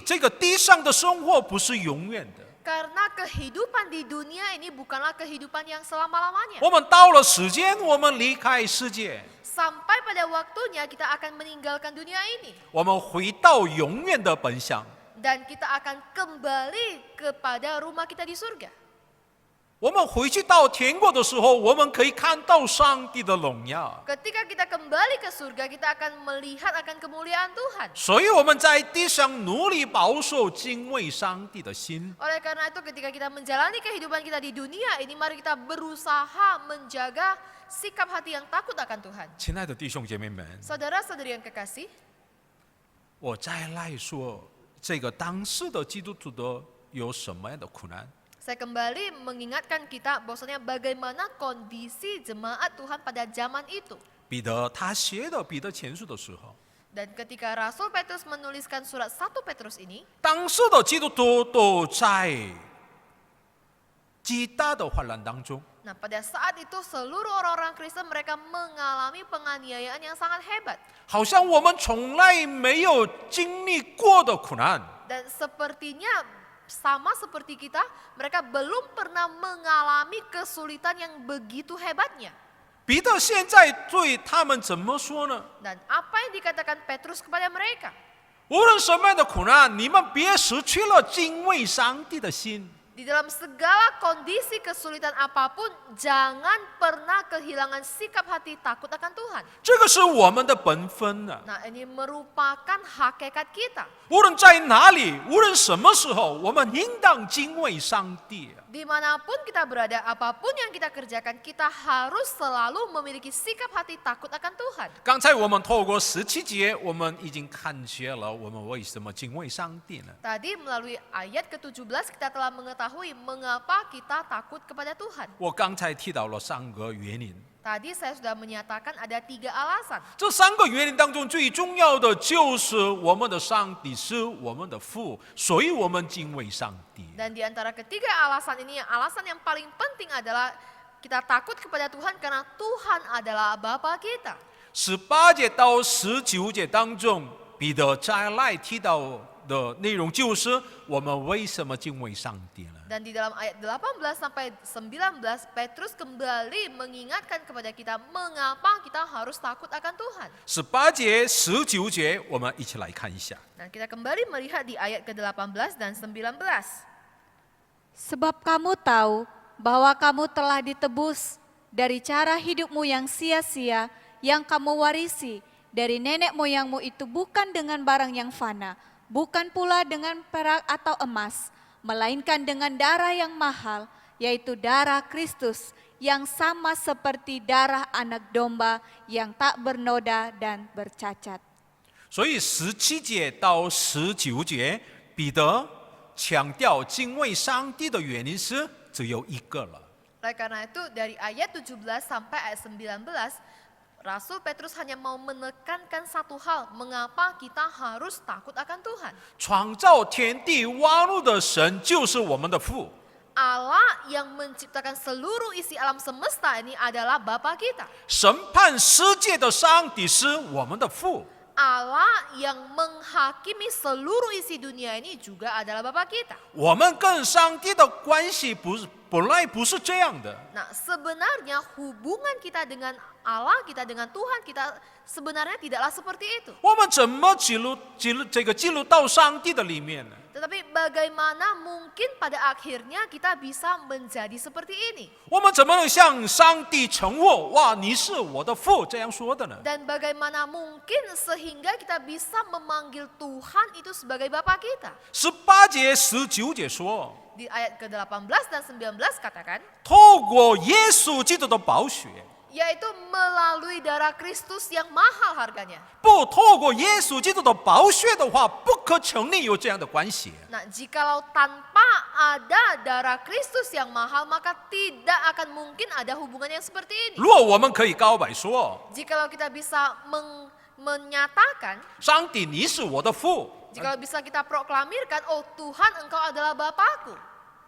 E: 这个地上的生活不是永远的。
D: Karena kehidupan di dunia ini bukanlah kehidupan yang selama-lamanya.
E: 我们到了时间，我们离开世界，
D: Sampai pada waktunya kita akan meninggalkan dunia ini.
E: 我们回到永远的本乡。
D: Dan kita akan kembali kepada rumah kita di surga.
E: 我们回去到天国的时候，我们可以看到上帝的荣耀。
D: Ketika kita kembali ke surga, kita akan melihat akan kemuliaan Tuhan.
E: 所以我们在地上努力保守敬畏上帝的心。
D: Oleh karena itu ketika kita menjalani kehidupan kita di dunia ini, mari kita berusaha menjaga sikap hati yang takut akan Tuhan.
E: 亲爱的弟兄姐妹们，
D: Saudara-saudari yang kekasih,
E: 我再来说这个当时的基督徒的有什么样的苦难？
D: saya kembali mengingatkan kita bahwasanya bagaimana kondisi jemaat Tuhan pada zaman itu.
E: 彼得他写的彼得前书的时候，
D: Dan ketika Rasul Petrus menuliskan surat 1 Petrus ini,
E: 当时的基督徒都在极大的患难当中。
D: Nah, pada saat itu seluruh orang-orang Kristen mereka mengalami penganiayaan yang sangat hebat.
E: 好像我们从来没有经历过的苦难。
D: Dan sepertinya sama seperti kita, mereka belum pernah mengalami kesulitan yang begitu hebatnya.
E: 彼得现在对他们怎么说呢？
D: Dan apa yang dikatakan Petrus kepada mereka?
E: 无论什么样的苦难，你们别失去了敬畏上帝的心。
D: Di dalam segala kondisi kesulitan apapun, jangan pernah kehilangan sikap hati takut akan Tuhan.
E: 这个是我们的本分啊！
D: Nah, ini merupakan hakikat kita.
E: 无论在哪里，无论什么时候，我们应当敬畏上帝啊！
D: Dimanapun kita berada, apapun yang kita kerjakan, kita harus selalu memiliki sikap hati takut akan Tuhan.
E: 刚才我们透过17节，我们已经看见了我们为什么敬畏上帝呢？
D: Tadi melalui ayat ke-17 kita telah mengetahui mengapa kita takut kepada Tuhan.
E: 我刚才提到了3个原因，
D: Tadi saya sudah menyatakan ada 3 alasan.
E: 这3个原因当中最重要的就是我们的上帝是我们的父，所以我们敬畏上帝。
D: Dan di antara ketiga alasan ini, alasan yang paling penting adalah kita takut kepada Tuhan karena Tuhan adalah Bapa kita.
E: 18节到19节当中，彼得再来提到的内容就是我们为什么敬畏上帝呢？
D: Dan di dalam ayat 18 sampai 19, Petrus kembali mengingatkan kepada kita mengapa kita harus takut akan Tuhan.
E: 18节、19节，我们一起来看一下。
D: Nah, kita kembali melihat di ayat ke-18 dan 19.
F: Sebab kamu tahu bahwa kamu telah ditebus dari cara hidupmu yang sia-sia yang kamu warisi dari nenek moyangmu itu bukan dengan barang yang fana, bukan pula dengan perak atau emas, melainkan dengan darah yang mahal, yaitu darah Kristus yang sama seperti darah anak domba yang tak bernoda dan bercacat.
E: 所以17节到19节，彼得强调敬畏上帝的原因是只有一个了。
D: Oleh karena itu dari ayat 17 sampai ayat 19, Rasul Petrus hanya mau menekankan satu hal, mengapa kita harus takut akan Tuhan.
E: 创造天地万物的神就是我们的父。
D: Allah yang menciptakan seluruh isi alam semesta ini adalah Bapa kita.
E: 审判世界的上帝是我们的父。
D: Allah yang menghakimi seluruh isi dunia ini juga adalah Bapa kita.
E: 我们跟上帝的关系本来不是这样的。
D: Nah, sebenarnya hubungan kita dengan Allah, kita dengan Tuhan, kita sebenarnya tidaklah seperti itu.
E: 我们怎么记录到上帝的里面呢？
D: Tetapi bagaimana mungkin pada akhirnya kita bisa menjadi seperti ini?
E: 我们怎么能向上帝承诺哇，你是我的父这样说的呢？
D: Dan bagaimana mungkin sehingga kita bisa memanggil Tuhan itu sebagai Bapa kita?
E: 18节、19节说，
D: Di ayat ke-18 dan 19 katakan,
E: 透过耶稣基督的宝血，
D: yaitu melalui darah Kristus yang mahal harganya.
E: 不透过耶稣基督的宝血的话，不可成立有这样的关系。
D: Nah, jikalau tanpa ada darah Kristus yang mahal, maka tidak akan mungkin ada hubungan yang seperti ini.
E: 如果我们可以告白说，
D: Jikalau kita bisa menyatakan,
E: 上帝你是我的父，
D: jikalau bisa kita proklamirkan, oh Tuhan engkau adalah Bapakku.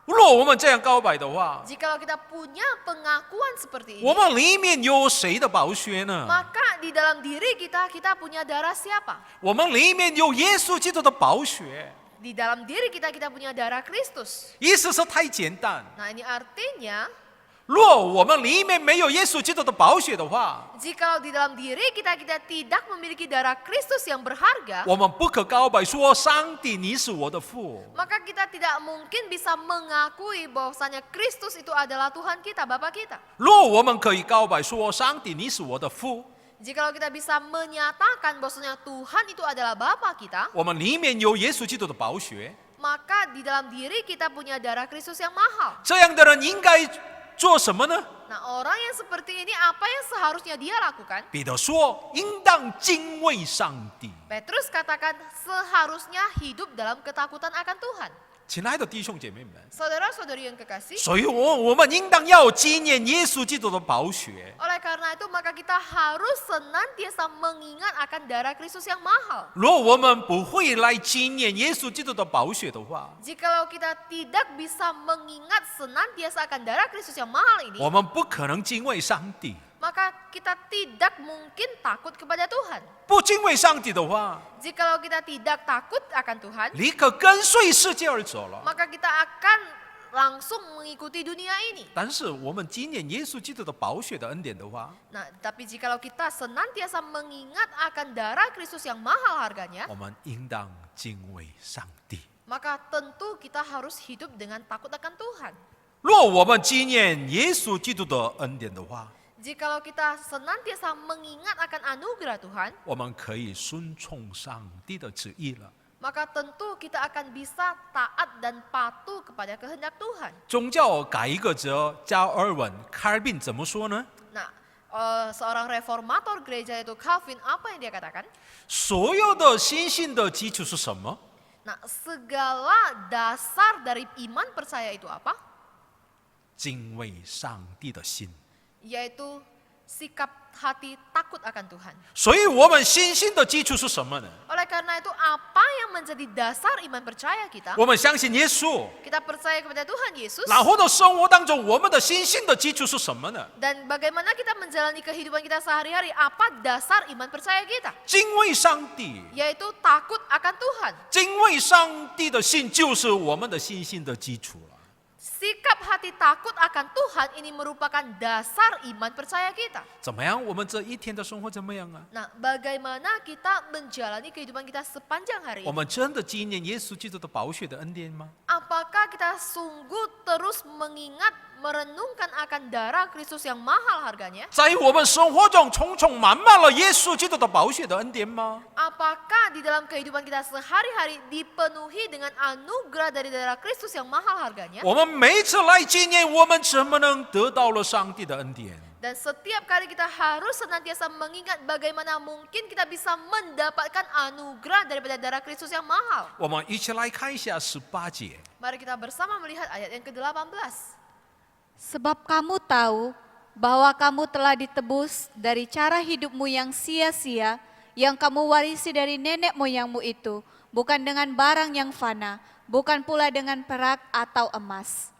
E: 如果我们这样告白的话，
D: Jikalau kita punya pengakuan seperti
E: 我
D: ini,
E: 们里面有谁的宝血呢？
D: maka di dalam diri kita punya darah siapa?
E: 我们里面有耶稣基督的宝血，
D: Di dalam diri kita punya darah Kristus.
E: 意思是太简单。
D: Nah, ini artinya
E: 若我们里面没有耶稣基督的宝血的话，
D: jikalau di dalam diri kita tidak memiliki darah Kristus yang berharga,
E: 我们不可告白说上帝你是我的父。
D: maka kita tidak mungkin bisa mengakui bahwasanya Kristus itu adalah Tuhan kita, Bapa kita.
E: 若我们可以告白说上帝你是我的父，
D: Jikalau kita bisa menyatakan bahwasanya Tuhan itu adalah Bapa kita,
E: 我们里面有耶稣基督的宝血，
D: maka di dalam diri kita punya darah Kristus yang mahal.
E: 这样的人应该做什么呢？
D: Nah, orang yang seperti ini apa yang seharusnya dia lakukan?
E: 彼得说，应当敬畏上帝。
D: Petrus katakan seharusnya hidup dalam ketakutan akan Tuhan.
E: 亲爱的弟兄姐妹们，
D: Saudara-saudari yang kekasih,
E: 所以我们应当要纪念耶稣基督的宝血。
D: oleh karena itu maka kita harus senantiasa mengingat akan darah Kristus yang mahal.
E: 若我们不会来纪念耶稣基督的宝血的话，
D: Jikalau kita tidak bisa mengingat senantiasa akan darah Kristus yang mahal ini,
E: 我们不可能敬畏上帝。
D: maka kita tidak mungkin takut kepada Tuhan.
E: 不敬畏上帝的话，
D: Jikalau kita tidak takut akan Tuhan,
E: 立刻跟随世界而走了。
D: maka kita akan langsung mengikuti dunia ini.
E: 但是我们纪念耶稣基督的宝血的恩典的话，
D: Nah, tapi jikalau kita senantiasa mengingat akan darah Kristus yang mahal harganya,
E: 我们应当敬畏上帝。
D: maka tentu kita harus hidup dengan takut akan Tuhan.
E: 若我们纪念耶稣基督的恩典的话，
D: Jikalau kita senantiasa mengingat akan anugerah Tuhan,
E: 我们可以顺从上帝的旨意了。
D: maka tentu kita akan bisa taat dan patuh kepada kehendak Tuhan.
E: 宗教改革者加尔文卡尔宾怎么说呢？
D: Nah, seorang reformator gereja itu Calvin, apa yang dia katakan?
E: 所有的信心的基础是什么？
D: Nah, segala dasar dari iman percaya itu apa?
E: 敬畏上帝的心。
D: Yaitu sikap hati takut akan Tuhan.
E: 所以我们信心的基础是什么呢？
D: Oleh karena itu, apa yang menjadi dasar iman percaya kita?
E: 我们相信耶稣。
D: Kita percaya kepada Tuhan Yesus.
E: 然后的生活当中，我们的信心的基础是什么呢？
D: Dan bagaimana kita menjalani kehidupan kita sehari-hari? Apa dasar iman percaya kita?
E: 敬畏上帝，
D: Yaitu takut akan Tuhan.
E: 敬畏上帝的心就是我们的信心的基础了。
D: Sikap hati takut akan Tuhan ini merupakan dasar iman percaya kita.
E: 怎么样？我们这一天的生活怎么样啊？
D: Nah, bagaimana kita menjalani kehidupan kita sepanjang hari
E: 我
D: ini?
E: 们真的纪念耶稣基督的宝血的恩典吗？
D: Apakah kita sungguh terus mengingat, merenungkan akan darah Kristus yang mahal harganya?
E: 在我们生活中充充满满了耶稣基督的宝血的恩典吗？
D: Apakah di dalam kehidupan kita sehari-hari dipenuhi dengan anugerah dari darah Kristus yang mahal harganya?
E: 我们每次来纪念，我们怎么能得到了上帝的恩典？
D: Dan setiap kali kita harus senantiasa mengingat bagaimana mungkin kita bisa mendapatkan anugerah daripada darah Kristus yang mahal.
E: 我们一起来看一下18节。
D: Mari kita bersama melihat ayat yang ke-18.
F: Sebab kamu tahu bahwa kamu telah ditebus dari cara hidupmu yang sia-sia, yang kamu warisi dari nenek moyangmu itu, bukan dengan barang yang fana, bukan pula dengan perak atau emas.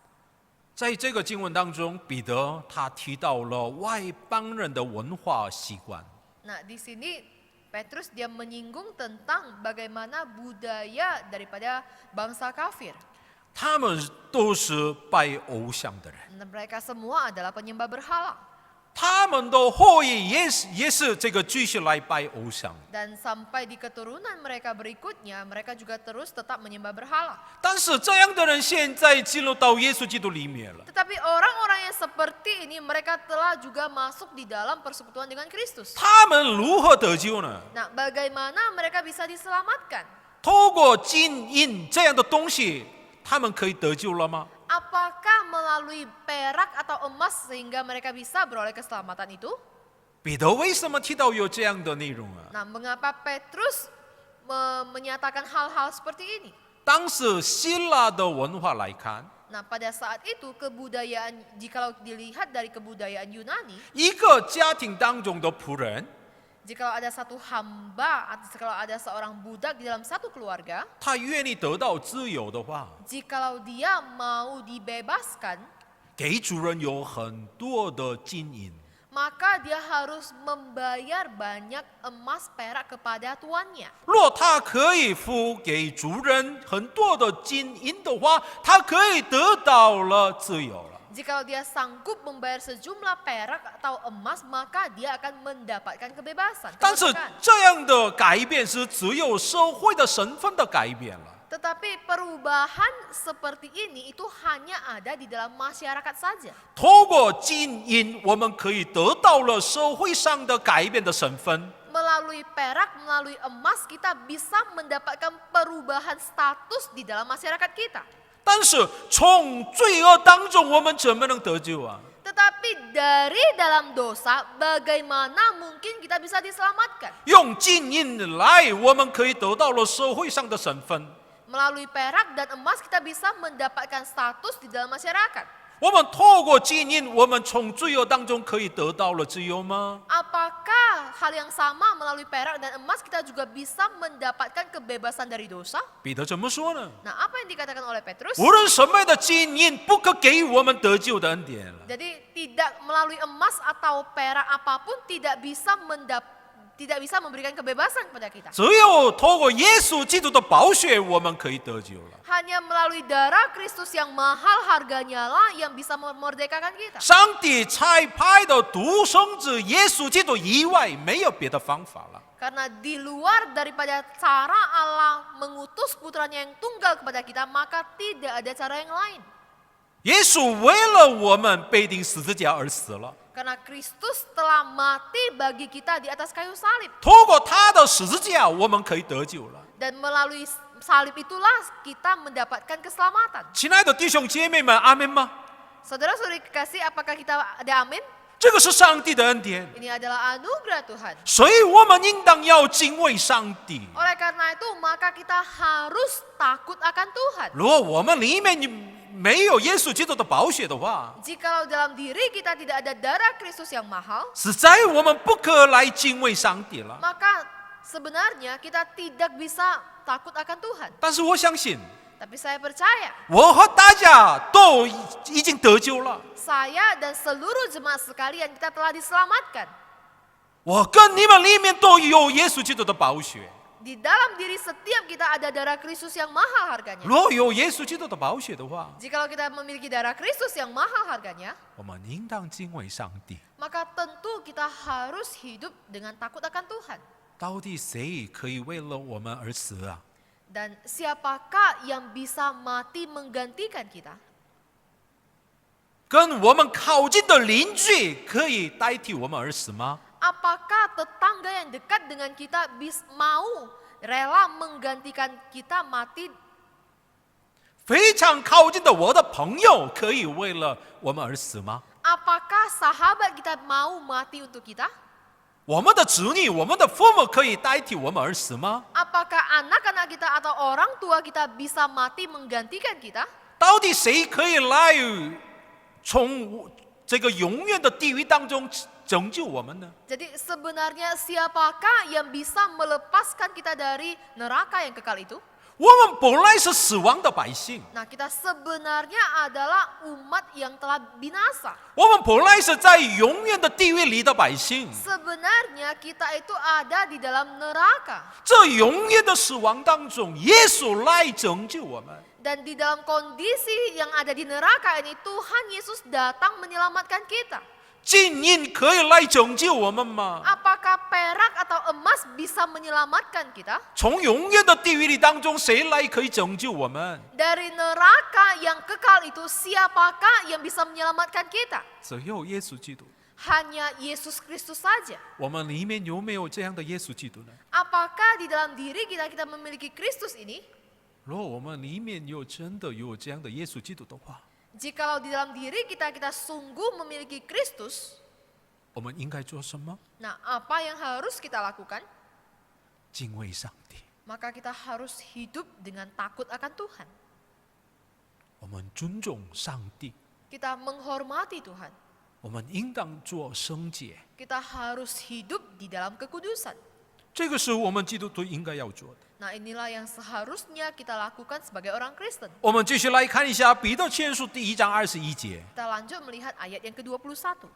E: 在这个经文当中，彼得他提到了外邦人的文化习惯。
D: Nah, di sini Petrus dia menyinggung tentang bagaimana budaya daripada bangsa kafir.
E: 他们都是拜偶像的人，
D: Nah, mereka semua adalah penyembah berhala.
E: 他们的后裔也是这个继续来拜偶像。
D: Dan sampai di keturunan mereka berikutnya, mereka juga terus tetap menyembah berhala.
E: 但是这样的人现在进入到耶稣基督里面了。
D: Tetapi orang-orang yang seperti ini, mereka telah juga masuk di dalam persekutuan dengan Kristus.
E: 他们如何得救呢？
D: Nah, bagaimana mereka bisa diselamatkan?
E: 透过金银这样的东西，他们可以得救了吗？
D: Apakah melalui perak atau emas sehingga mereka bisa beroleh keselamatan itu?
E: 彼得为什么提到有这样的内容啊？
D: Nah, mengapa Petrus menyatakan hal-hal seperti ini?
E: 当时希腊的文化来看，
D: Nah, pada saat itu kebudayaan, jikalau dilihat dari kebudayaan Yunani,
E: 一个家庭当中的仆人，
D: jikalau ada satu hamba atau jikalau ada seorang budak di dalam satu keluarga,
E: 他愿意得到自由的话，
D: jikalau dia mau dibebaskan,
E: 给主人有很多的金银。
D: maka dia harus membayar banyak emas perak kepada tuannya.
E: 若他可以付给主人很多的金银的话，他可以得到了自由了。
D: Jikalau dia sanggup membayar sejumlah perak atau emas, maka dia akan mendapatkan kebebasan.
E: 但是
D: kemerdekaan.
E: 这样的改变是只有社会的身份的改变了。
D: Tetapi perubahan seperti ini itu hanya ada di dalam masyarakat saja.
E: 透过金银，我们可以得到了社会上的改变的身份。
D: Melalui perak, melalui emas, kita bisa mendapatkan perubahan status di dalam masyarakat kita.
E: 但是从罪恶当中，我们怎么能得救啊？
D: Tetapi dari dalam dosa, bagaimana mungkin kita bisa diselamatkan?
E: 用金银来，我们可以得到了社会上的身份。
D: Melalui perak dan emas kita bisa mendapatkan status di dalam masyarakat.
E: 我们透过金银，我们从罪恶当中可以得到了自由吗？
D: Apakah hal yang sama melalui perak dan emas kita juga bisa mendapatkan kebebasan dari dosa?
E: 彼得怎么说呢？
D: Nah, apa yang dikatakan oleh Petrus?
E: 无论什么样的金银，不可给予我们得救的恩典了。
D: Jadi tidak melalui emas atau perak apapun tidak bisa memberikan kebebasan kepada kita.
E: 只有透过耶稣基督的宝血，我们可以得救了。
D: Hanya melalui darah Kristus yang mahal harganya lah yang bisa memerdekakan kita.
E: 上帝差派的独生子耶稣基督以外，没有别的方法了。
D: Karena di luar daripada cara Allah mengutus putranya yang tunggal kepada kita, maka tidak ada cara yang lain.
E: 耶稣为了我们被钉十字架而死了，
D: Karena Kristus telah mati bagi kita di atas kayu salib.
E: 透过他的十字架，我们可以得救了。
D: Dan melalui salib itulah kita mendapatkan keselamatan.
E: 亲爱的弟兄姐妹们，阿门吗？
D: Saudara-saudari kekasih, apakah kita ada amin?
E: 这个是上帝的恩典，
D: Ini adalah anugerah Tuhan.
E: 所以我们应当要敬畏上帝。
D: Oleh karena itu, maka kita harus takut akan Tuhan.
E: 如果我们里面没有耶稣基督的宝血的话，
D: Jikalau dalam diri kita tidak ada darah Kristus yang mahal,
E: 实在我们不可来敬畏上帝了。
D: maka sebenarnya kita tidak bisa takut akan Tuhan.
E: 但是我相信，
D: Tapi saya percaya,
E: 我和大家都已经得救了。
D: saya dan seluruh jemaat sekalian kita telah diselamatkan.
E: 我跟你们里面都有耶稣基督的宝血。
D: Di dalam diri setiap kita ada darah Kristus yang mahal harganya.
E: 如果有耶稣基督的宝血的话，
D: Jikalau kita memiliki darah Kristus yang mahal harganya,
E: 我们应当敬畏上帝。
D: maka tentu kita harus hidup dengan takut akan Tuhan.
E: 到底谁可以为了我们而死啊？
D: Dan siapakah yang bisa mati menggantikan kita?
E: 跟我们靠近的邻居可以代替我们而死吗？
D: Apakah tetangga yang dekat dengan kita mau rela menggantikan kita mati?
E: 非常靠近的我的朋友可以为了我们而死吗？
D: Apakah sahabat kita mau mati untuk kita?
E: 我们的子女、我们的父母可以代替我们而死吗？
D: Apakah anak-anak kita atau orang tua kita bisa mati menggantikan kita?
E: 到底谁可以来从这个永远的地狱当中拯救我们呢？
D: Jadi sebenarnya siapakah yang bisa melepaskan kita dari neraka yang kekal itu?
E: 我们本来是死亡的百姓，
D: Nah, kita sebenarnya adalah umat yang telah binasa.
E: 我们本来是在永远的地狱里的百姓。
D: Sebenarnya kita itu ada di dalam neraka.
E: 这永远的死亡当中，耶稣来拯救我们。
D: Dan di dalam kondisi yang ada di neraka ini, Tuhan Yesus datang menyelamatkan kita.
E: 金银可以来拯救我们吗？
D: Apakah perak atau emas bisa menyelamatkan kita?
E: 从永远的地狱里当中，谁来可以拯救我们？
D: Dari neraka yang kekal itu, siapakah yang bisa menyelamatkan kita?
E: 只有耶稣基督。
D: Hanya Yesus Kristus saja.
E: 我们里面有没有这样的耶稣基督呢？
D: Apakah di dalam diri kita memiliki Kristus ini?
E: 如果我们里面真的有这样的耶稣基督的话，
D: Jikalau di dalam diri kita sungguh memiliki Kristus,
E: 我们应该做什么？
D: nah apa yang harus kita lakukan?
E: 敬畏上帝。
D: Maka kita harus hidup dengan takut akan Tuhan.
E: 我们尊重上帝，
D: Kita menghormati Tuhan.
E: 我们应当做圣洁。
D: Kita harus hidup di dalam kekudusan.
E: 这个是我们基督徒应该要做的。
D: Nah, inilah yang seharusnya kita lakukan sebagai orang Kristen.
E: 我们继续来看一下彼得前书第1章21节。
D: Kita lanjut melihat ayat yang ke-21.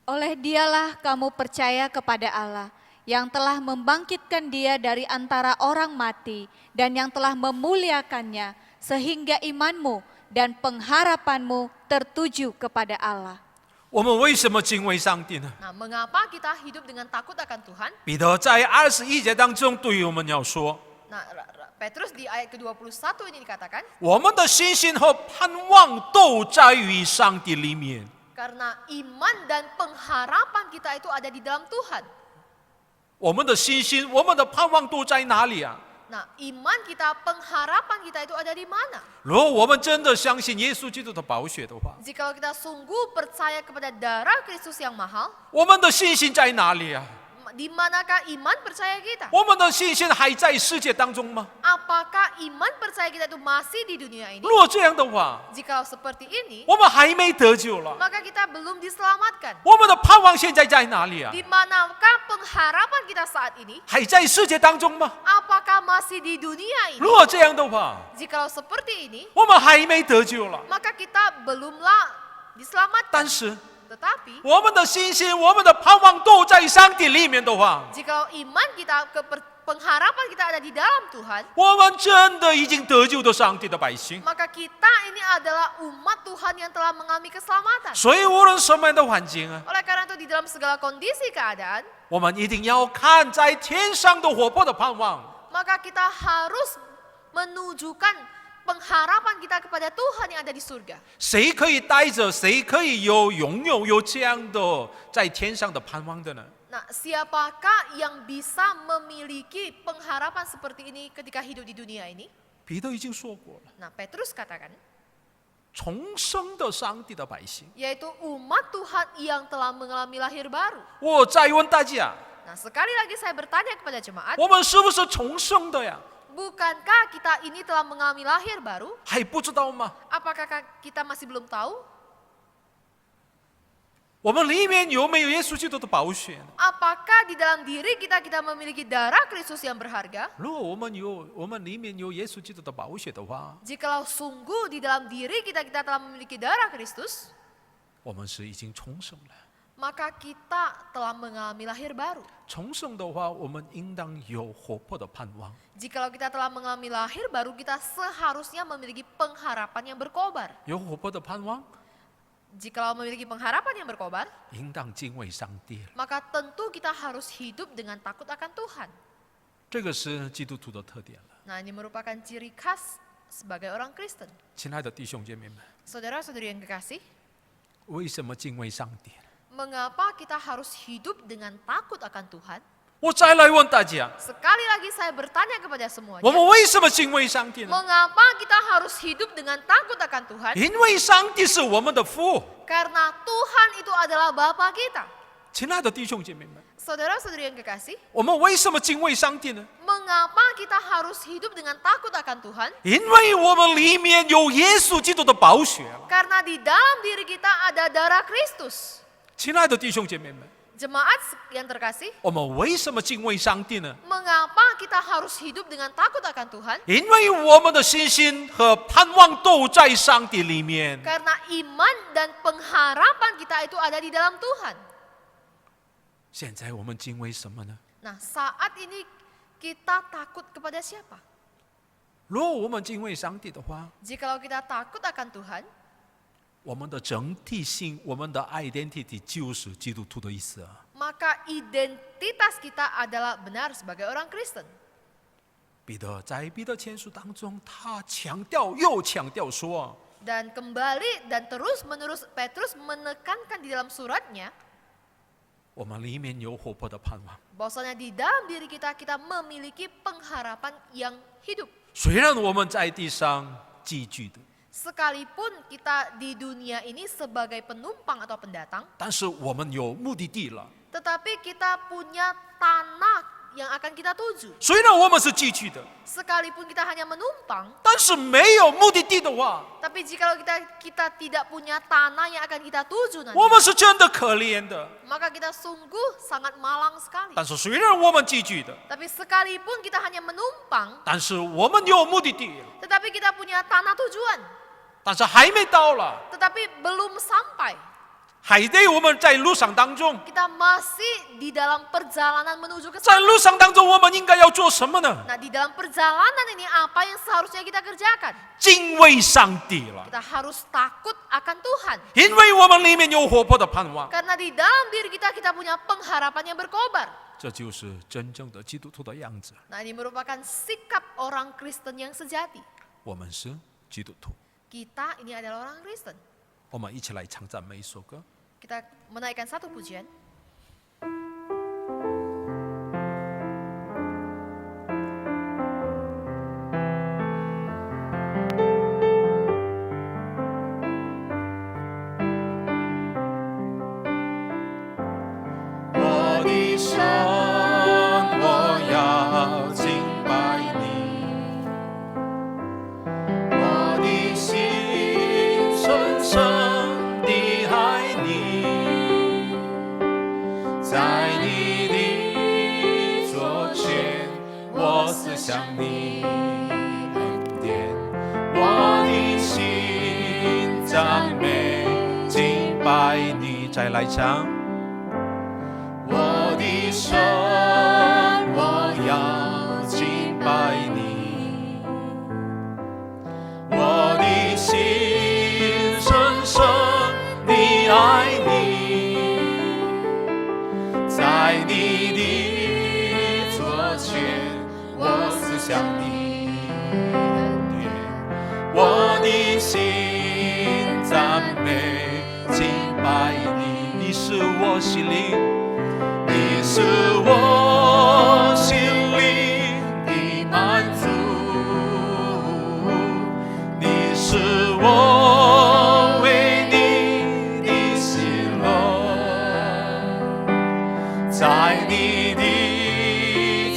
F: Oleh dialah kamu percaya kepada Allah, yang telah membangkitkan dia dari antara orang mati, dan yang telah memuliakannya, sehingga imanmu dan pengharapanmu tertuju kepada Allah.
E: 我们为什么敬畏上帝呢？
D: Nah, mengapa kita hidup dengan takut akan Tuhan?
E: 彼得在21节当中对我们要说：
D: Nah, Petrus di ayat ke-21 ini dikatakan,
E: 我们的信心和盼望都在于上帝里面。
D: karena iman dan pengharapan kita itu ada di dalam Tuhan.
E: 我们的信心、我们的盼望都在哪里啊？
D: Nah, iman kita, pengharapan kita itu ada di mana?
E: 如果我们真的相信耶稣基督的宝血的话，
D: Jikalau kita sungguh percaya kepada darah Kristus yang mahal,
E: 我们的信心在哪里啊？
D: Di manakah iman percaya kita?
E: 我们的信心还在世界当中吗？
D: Apakah iman percaya kita itu masih di dunia ini?
E: 如果这样的话，
D: Jikalau seperti ini,
E: 我们还没得救了。
D: maka kita belum diselamatkan.
E: 我们的盼望现在在哪里啊？
D: Di manakah pengharapan kita saat ini?
E: 还在世界当中吗？
D: Apakah masih di dunia
E: 如
D: ini?
E: 果这样的话，
D: Jikalau seperti ini,
E: 我们还没得救了。
D: maka kita belumlah diselamatkan.
E: 但是
D: Tetapi
E: 我们的信心、我们的盼望都在上帝里面的话，
D: jikalau iman kita, pengharapan kita ada di dalam Tuhan,
E: 我们真的已经得救的上帝的百姓。
D: maka kita ini adalah umat Tuhan yang telah mengalami keselamatan.
E: 所以无论什么样的环境啊，
D: Oleh karena itu di dalam segala kondisi keadaan,
E: 我们一定要看在天上的活泼的盼望。
D: maka kita harus menunjukkan pengharapan kita kepada Tuhan yang ada di surga.
E: 谁可以带着，谁可以拥有这样的在天上的盼望的呢？
D: Nah, siapakah yang bisa memiliki pengharapan seperti ini ketika hidup di dunia ini?
E: 彼得已经说过了，
D: Nah, Petrus katakan,
E: 重生的上帝的百姓。
D: yaitu umat Tuhan yang telah mengalami lahir baru.
E: 我再问大家，
D: Nah, sekali lagi saya bertanya kepada jemaat,
E: 我们是不是重生的呀？
D: bukankah kita ini telah mengalami lahir baru?
E: 还不知道吗？
D: Apakah kita masih belum tahu?
E: 我们里面有没有耶稣基督的宝血呢？
D: Apakah di dalam diri kita memiliki darah Kristus yang berharga?
E: 如果我们里面有耶稣基督的宝血的话，
D: Jikalau sungguh di dalam diri kita telah memiliki darah Kristus,
E: 我们是已经重生了。
D: maka kita telah mengalami lahir baru.
E: 重生的话，我们应当有活泼的盼望。
D: Jikalau kita telah mengalami lahir baru, kita seharusnya memiliki pengharapan yang berkobar.
E: 有活泼的盼望，
D: Jikalau memiliki pengharapan yang berkobar,
E: 应当敬畏上帝了。
D: maka tentu kita harus hidup dengan takut akan Tuhan.
E: 这个是基督徒的特点了。
D: Nah, ini merupakan ciri khas sebagai orang Kristen.
E: 亲爱的弟兄姐妹们，
D: Saudara-saudari yang kekasih,
E: 为什么敬畏上帝？
D: mengapa kita harus hidup dengan takut akan Tuhan?
E: 我再来问大家，
D: Sekali lagi saya bertanya kepada
E: 我
D: semuanya,
E: 们为什么敬畏上帝呢？
D: mengapa kita harus hidup dengan takut akan Tuhan?
E: 因为上帝是我们的父。
D: Karena Tuhan itu adalah Bapa kita.
E: 亲爱的弟兄姐妹们，
D: Saudara-saudari yang kekasih,
E: 我们为什么敬畏上帝呢？
D: mengapa kita harus hidup dengan takut akan Tuhan?
E: 因为我们里面有耶稣基督的宝血。
D: Karena di dalam diri kita ada darah Kristus.
E: 亲爱的弟兄姐妹们，
D: Jemaat yang terkasih,
E: 我们为什么敬畏上帝呢？
D: mengapa kita harus hidup dengan takut akan Tuhan?
E: 因为我们的信心和盼望都在上帝里面。
D: Karena iman dan pengharapan kita itu ada di dalam Tuhan.
E: 现在我们敬畏什么呢？
D: Nah, saat ini kita takut kepada siapa?
E: 如果我们敬畏上帝的话，
D: Jikalau kita takut akan Tuhan,
E: 我们的整体性，我们的 identity 就是基督徒的意思啊。
D: maka identitas kita adalah benar sebagai orang Kristen.
E: 彼得在彼得前书当中，他又强调说，
D: Dan kembali dan terus-menerus Petrus menekankan di dalam suratnya,
E: 我们里面有活泼的盼望。
D: bahwasanya di dalam diri kita memiliki pengharapan yang hidup.
E: 虽然我们在地上寄居的，
D: Sekalipun kita di dunia ini sebagai penumpang atau pendatang,
E: 但是我们有目的地了。
D: tetapi kita punya tanah yang akan kita tuju.
E: 虽然我们是寄居的，
D: Sekalipun kita hanya menumpang,
E: 但是没有目的地的话，
D: tapi jikalau kita tidak punya tanah yang akan kita tuju nanti,
E: 我们是真的可怜的。
D: maka kita sungguh sangat malang sekali.
E: 但是虽然我们寄居的，
D: Tapi sekalipun kita hanya menumpang,
E: 但是我们有目的地了，
D: tetapi kita punya tanah tujuan,
E: 但是还没到了，
D: tetapi belum sampai.
E: 还得我们在路上当中，
D: Kita masih di dalam perjalanan menuju ke
E: 在
D: sana.
E: 路上当中，我们应该要做什么呢？
D: Nah, di dalam perjalanan ini apa yang seharusnya kita kerjakan?
E: 敬畏上帝了，
D: Kita harus takut akan Tuhan.
E: 因为我们里面有活泼的盼望，
D: Karena di dalam diri kita punya pengharapan yang berkobar.
E: 这就是真正的基督徒的样子。
D: Nah, ini merupakan sikap orang Kristen yang sejati.
E: 我们是基督徒，
D: Kita ini adalah orang Kristen.
E: 我们一起来唱赞美一首歌。
D: Kita menaikkan satu pujian.
E: 我的神。向你恩典，我的心赞美敬拜你。再来唱，我的神，我要敬拜你，我的心深深地爱你，在你的左前，我思想你恩典，我的心赞美敬拜你，你是我心灵，你是我心灵的满足，你是我为你的喜乐，在你的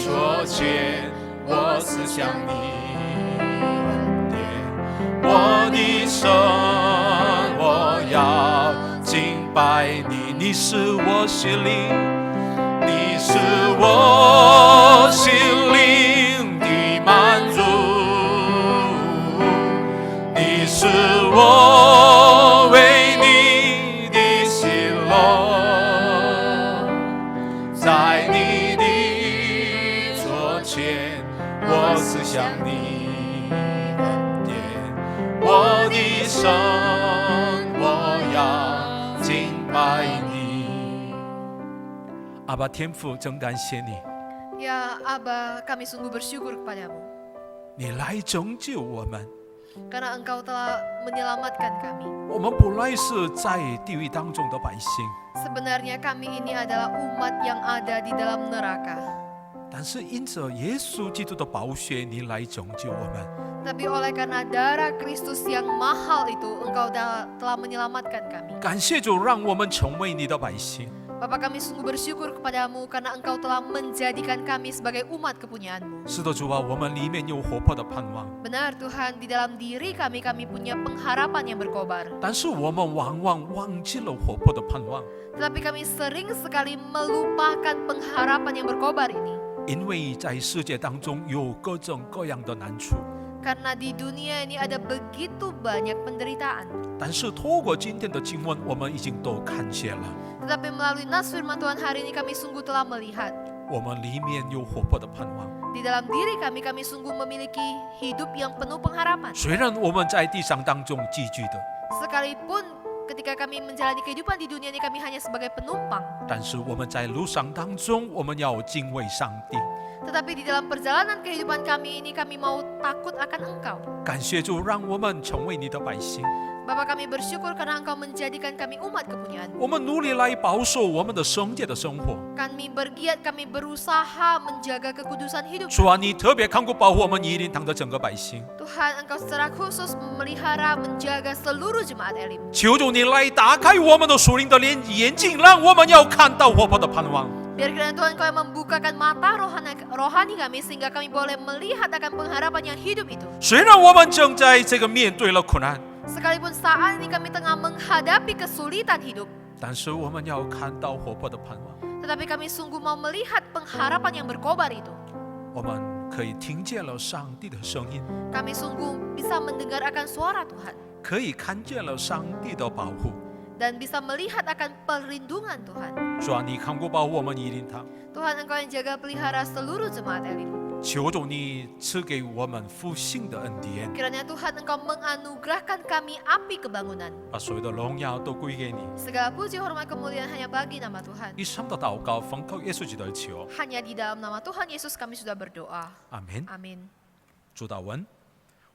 E: 左前，我思想你恩典，我的神，我要敬拜你，你是我心灵，你是我心灵的满足，你是我为你的喜乐，在你的左前，我思想你恩典，我的神，我要敬拜你。阿爸天父，真感谢你，
D: Ya Aba, kami sungguh bersyukur kepadamu
E: 你来拯救我们。
D: karena Engkau telah menyelamatkan kami.
E: 我们本来是在地狱当中的百姓，
D: Sebenarnya kami ini adalah umat yang ada di dalam neraka.
E: 但是因着耶稣基督的宝血，你来拯救我们。
D: Tapi oleh karena darah Kristus yang mahal itu, Engkau telah menyelamatkan kami.
E: 感谢主，让我们成为你的百姓。
D: Bapa, kami sungguh bersyukur kepadamu karena Engkau telah menjadikan kami sebagai umat kepunyaanmu.
E: 是的，主啊，我们里面有活泼的盼望，
D: Benar Tuhan, di dalam diri kami punya pengharapan yang berkobar.
E: 但是我们往往忘记了活泼的盼望，
D: Tetapi kami sering sekali melupakan pengharapan yang berkobar ini.
E: 因为在世界当中有各种各样的难处。
D: Karena di dunia ini ada begitu banyak penderitaan.
E: 但是透过今天的经文，我们已经都看见了，
D: Tetapi melalui nas firman Tuhan hari ini kami sungguh telah melihat.
E: 我们里面有活泼的盼望。
D: Di dalam diri kami sungguh memiliki hidup yang penuh pengharapan.
E: 虽然我们在地上当中寄居的，
D: Sekalipun ketika kami menjalani kehidupan di dunia ini kami hanya sebagai penumpang.
E: 但是我们在路上当中，我们要敬畏上帝。
D: Tetapi di dalam perjalanan kehidupan kami ini kami mau takut akan Engkau.
E: 感谢主，让我们成为你的百姓。
D: Bapa, kami bersyukur karena Engkau menjadikan kami umat kepunyaan.
E: 我们努力来保守我们的圣洁的生活。
D: Kami bergiat, kami berusaha menjaga kekudusan hidup.
E: 主啊，你特别看顾保护我们以琳堂的整个百姓。
D: Tuhan, Engkau secara khusus memelihara, menjaga seluruh jemaat Elim.
E: 求主你来打开我们的属灵的眼睛，让我们要看到活泼的盼望。
D: Biar kiranya Tuhan Kau yang membukakan mata rohani kami sehingga kami boleh melihat akan pengharapan yang hidup itu.
E: 虽然我们正在这个面对了苦难，
D: Sekalipun saat ini kami tengah menghadapi kesulitan hidup,
E: 但是我们要看到活泼的盼望。
D: tetapi kami sungguh mau melihat pengharapan yang berkobar itu.
E: 我们可以听见了上帝的声音，
D: Kami sungguh bisa mendengar akan suara Tuhan
E: 可以看见了上帝的保护。
D: dan bisa melihat akan perlindungan Tuhan.
E: 主啊，你看顾保护我们以琳堂。
D: Tuhan, Engkau yang jaga pelihara seluruh jemaat Elim.
E: 求主你赐给我们复兴的恩典，
D: Kiranya Tuhan Engkau menganugerahkan kami api kebangunan.
E: 把所有的荣耀都归给你。
D: Segala puji, hormat, kemuliaan hanya bagi nama Tuhan.
E: 以上的祷告奉靠耶稣基督的求，
D: Hanya di dalam nama Tuhan Yesus kami sudah berdoa.
E: 阿门。
D: Amin.
E: 主祷文：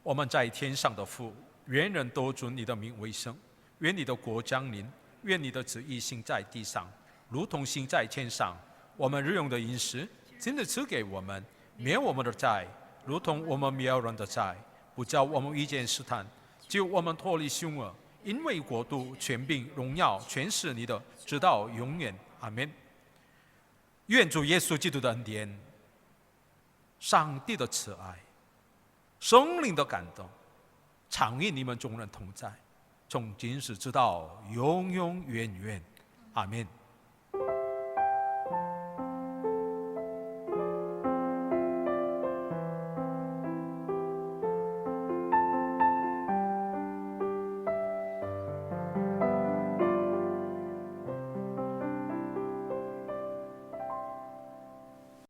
E: 我们在天上的父，愿人都尊你的名为圣，愿你的国降临，愿你的旨意行在地上，如同行在天上。我们日用的饮食，今日赐给我们，免我们的债，如同我们免人的债，不叫我们遇见试探，救我们脱离凶恶。因为国度、权柄、荣耀，全是你的，直到永远。阿门。愿主耶稣基督的恩典、上帝的慈爱、圣灵的感动，常与你们众人同在，从今时直到永永远远。阿门。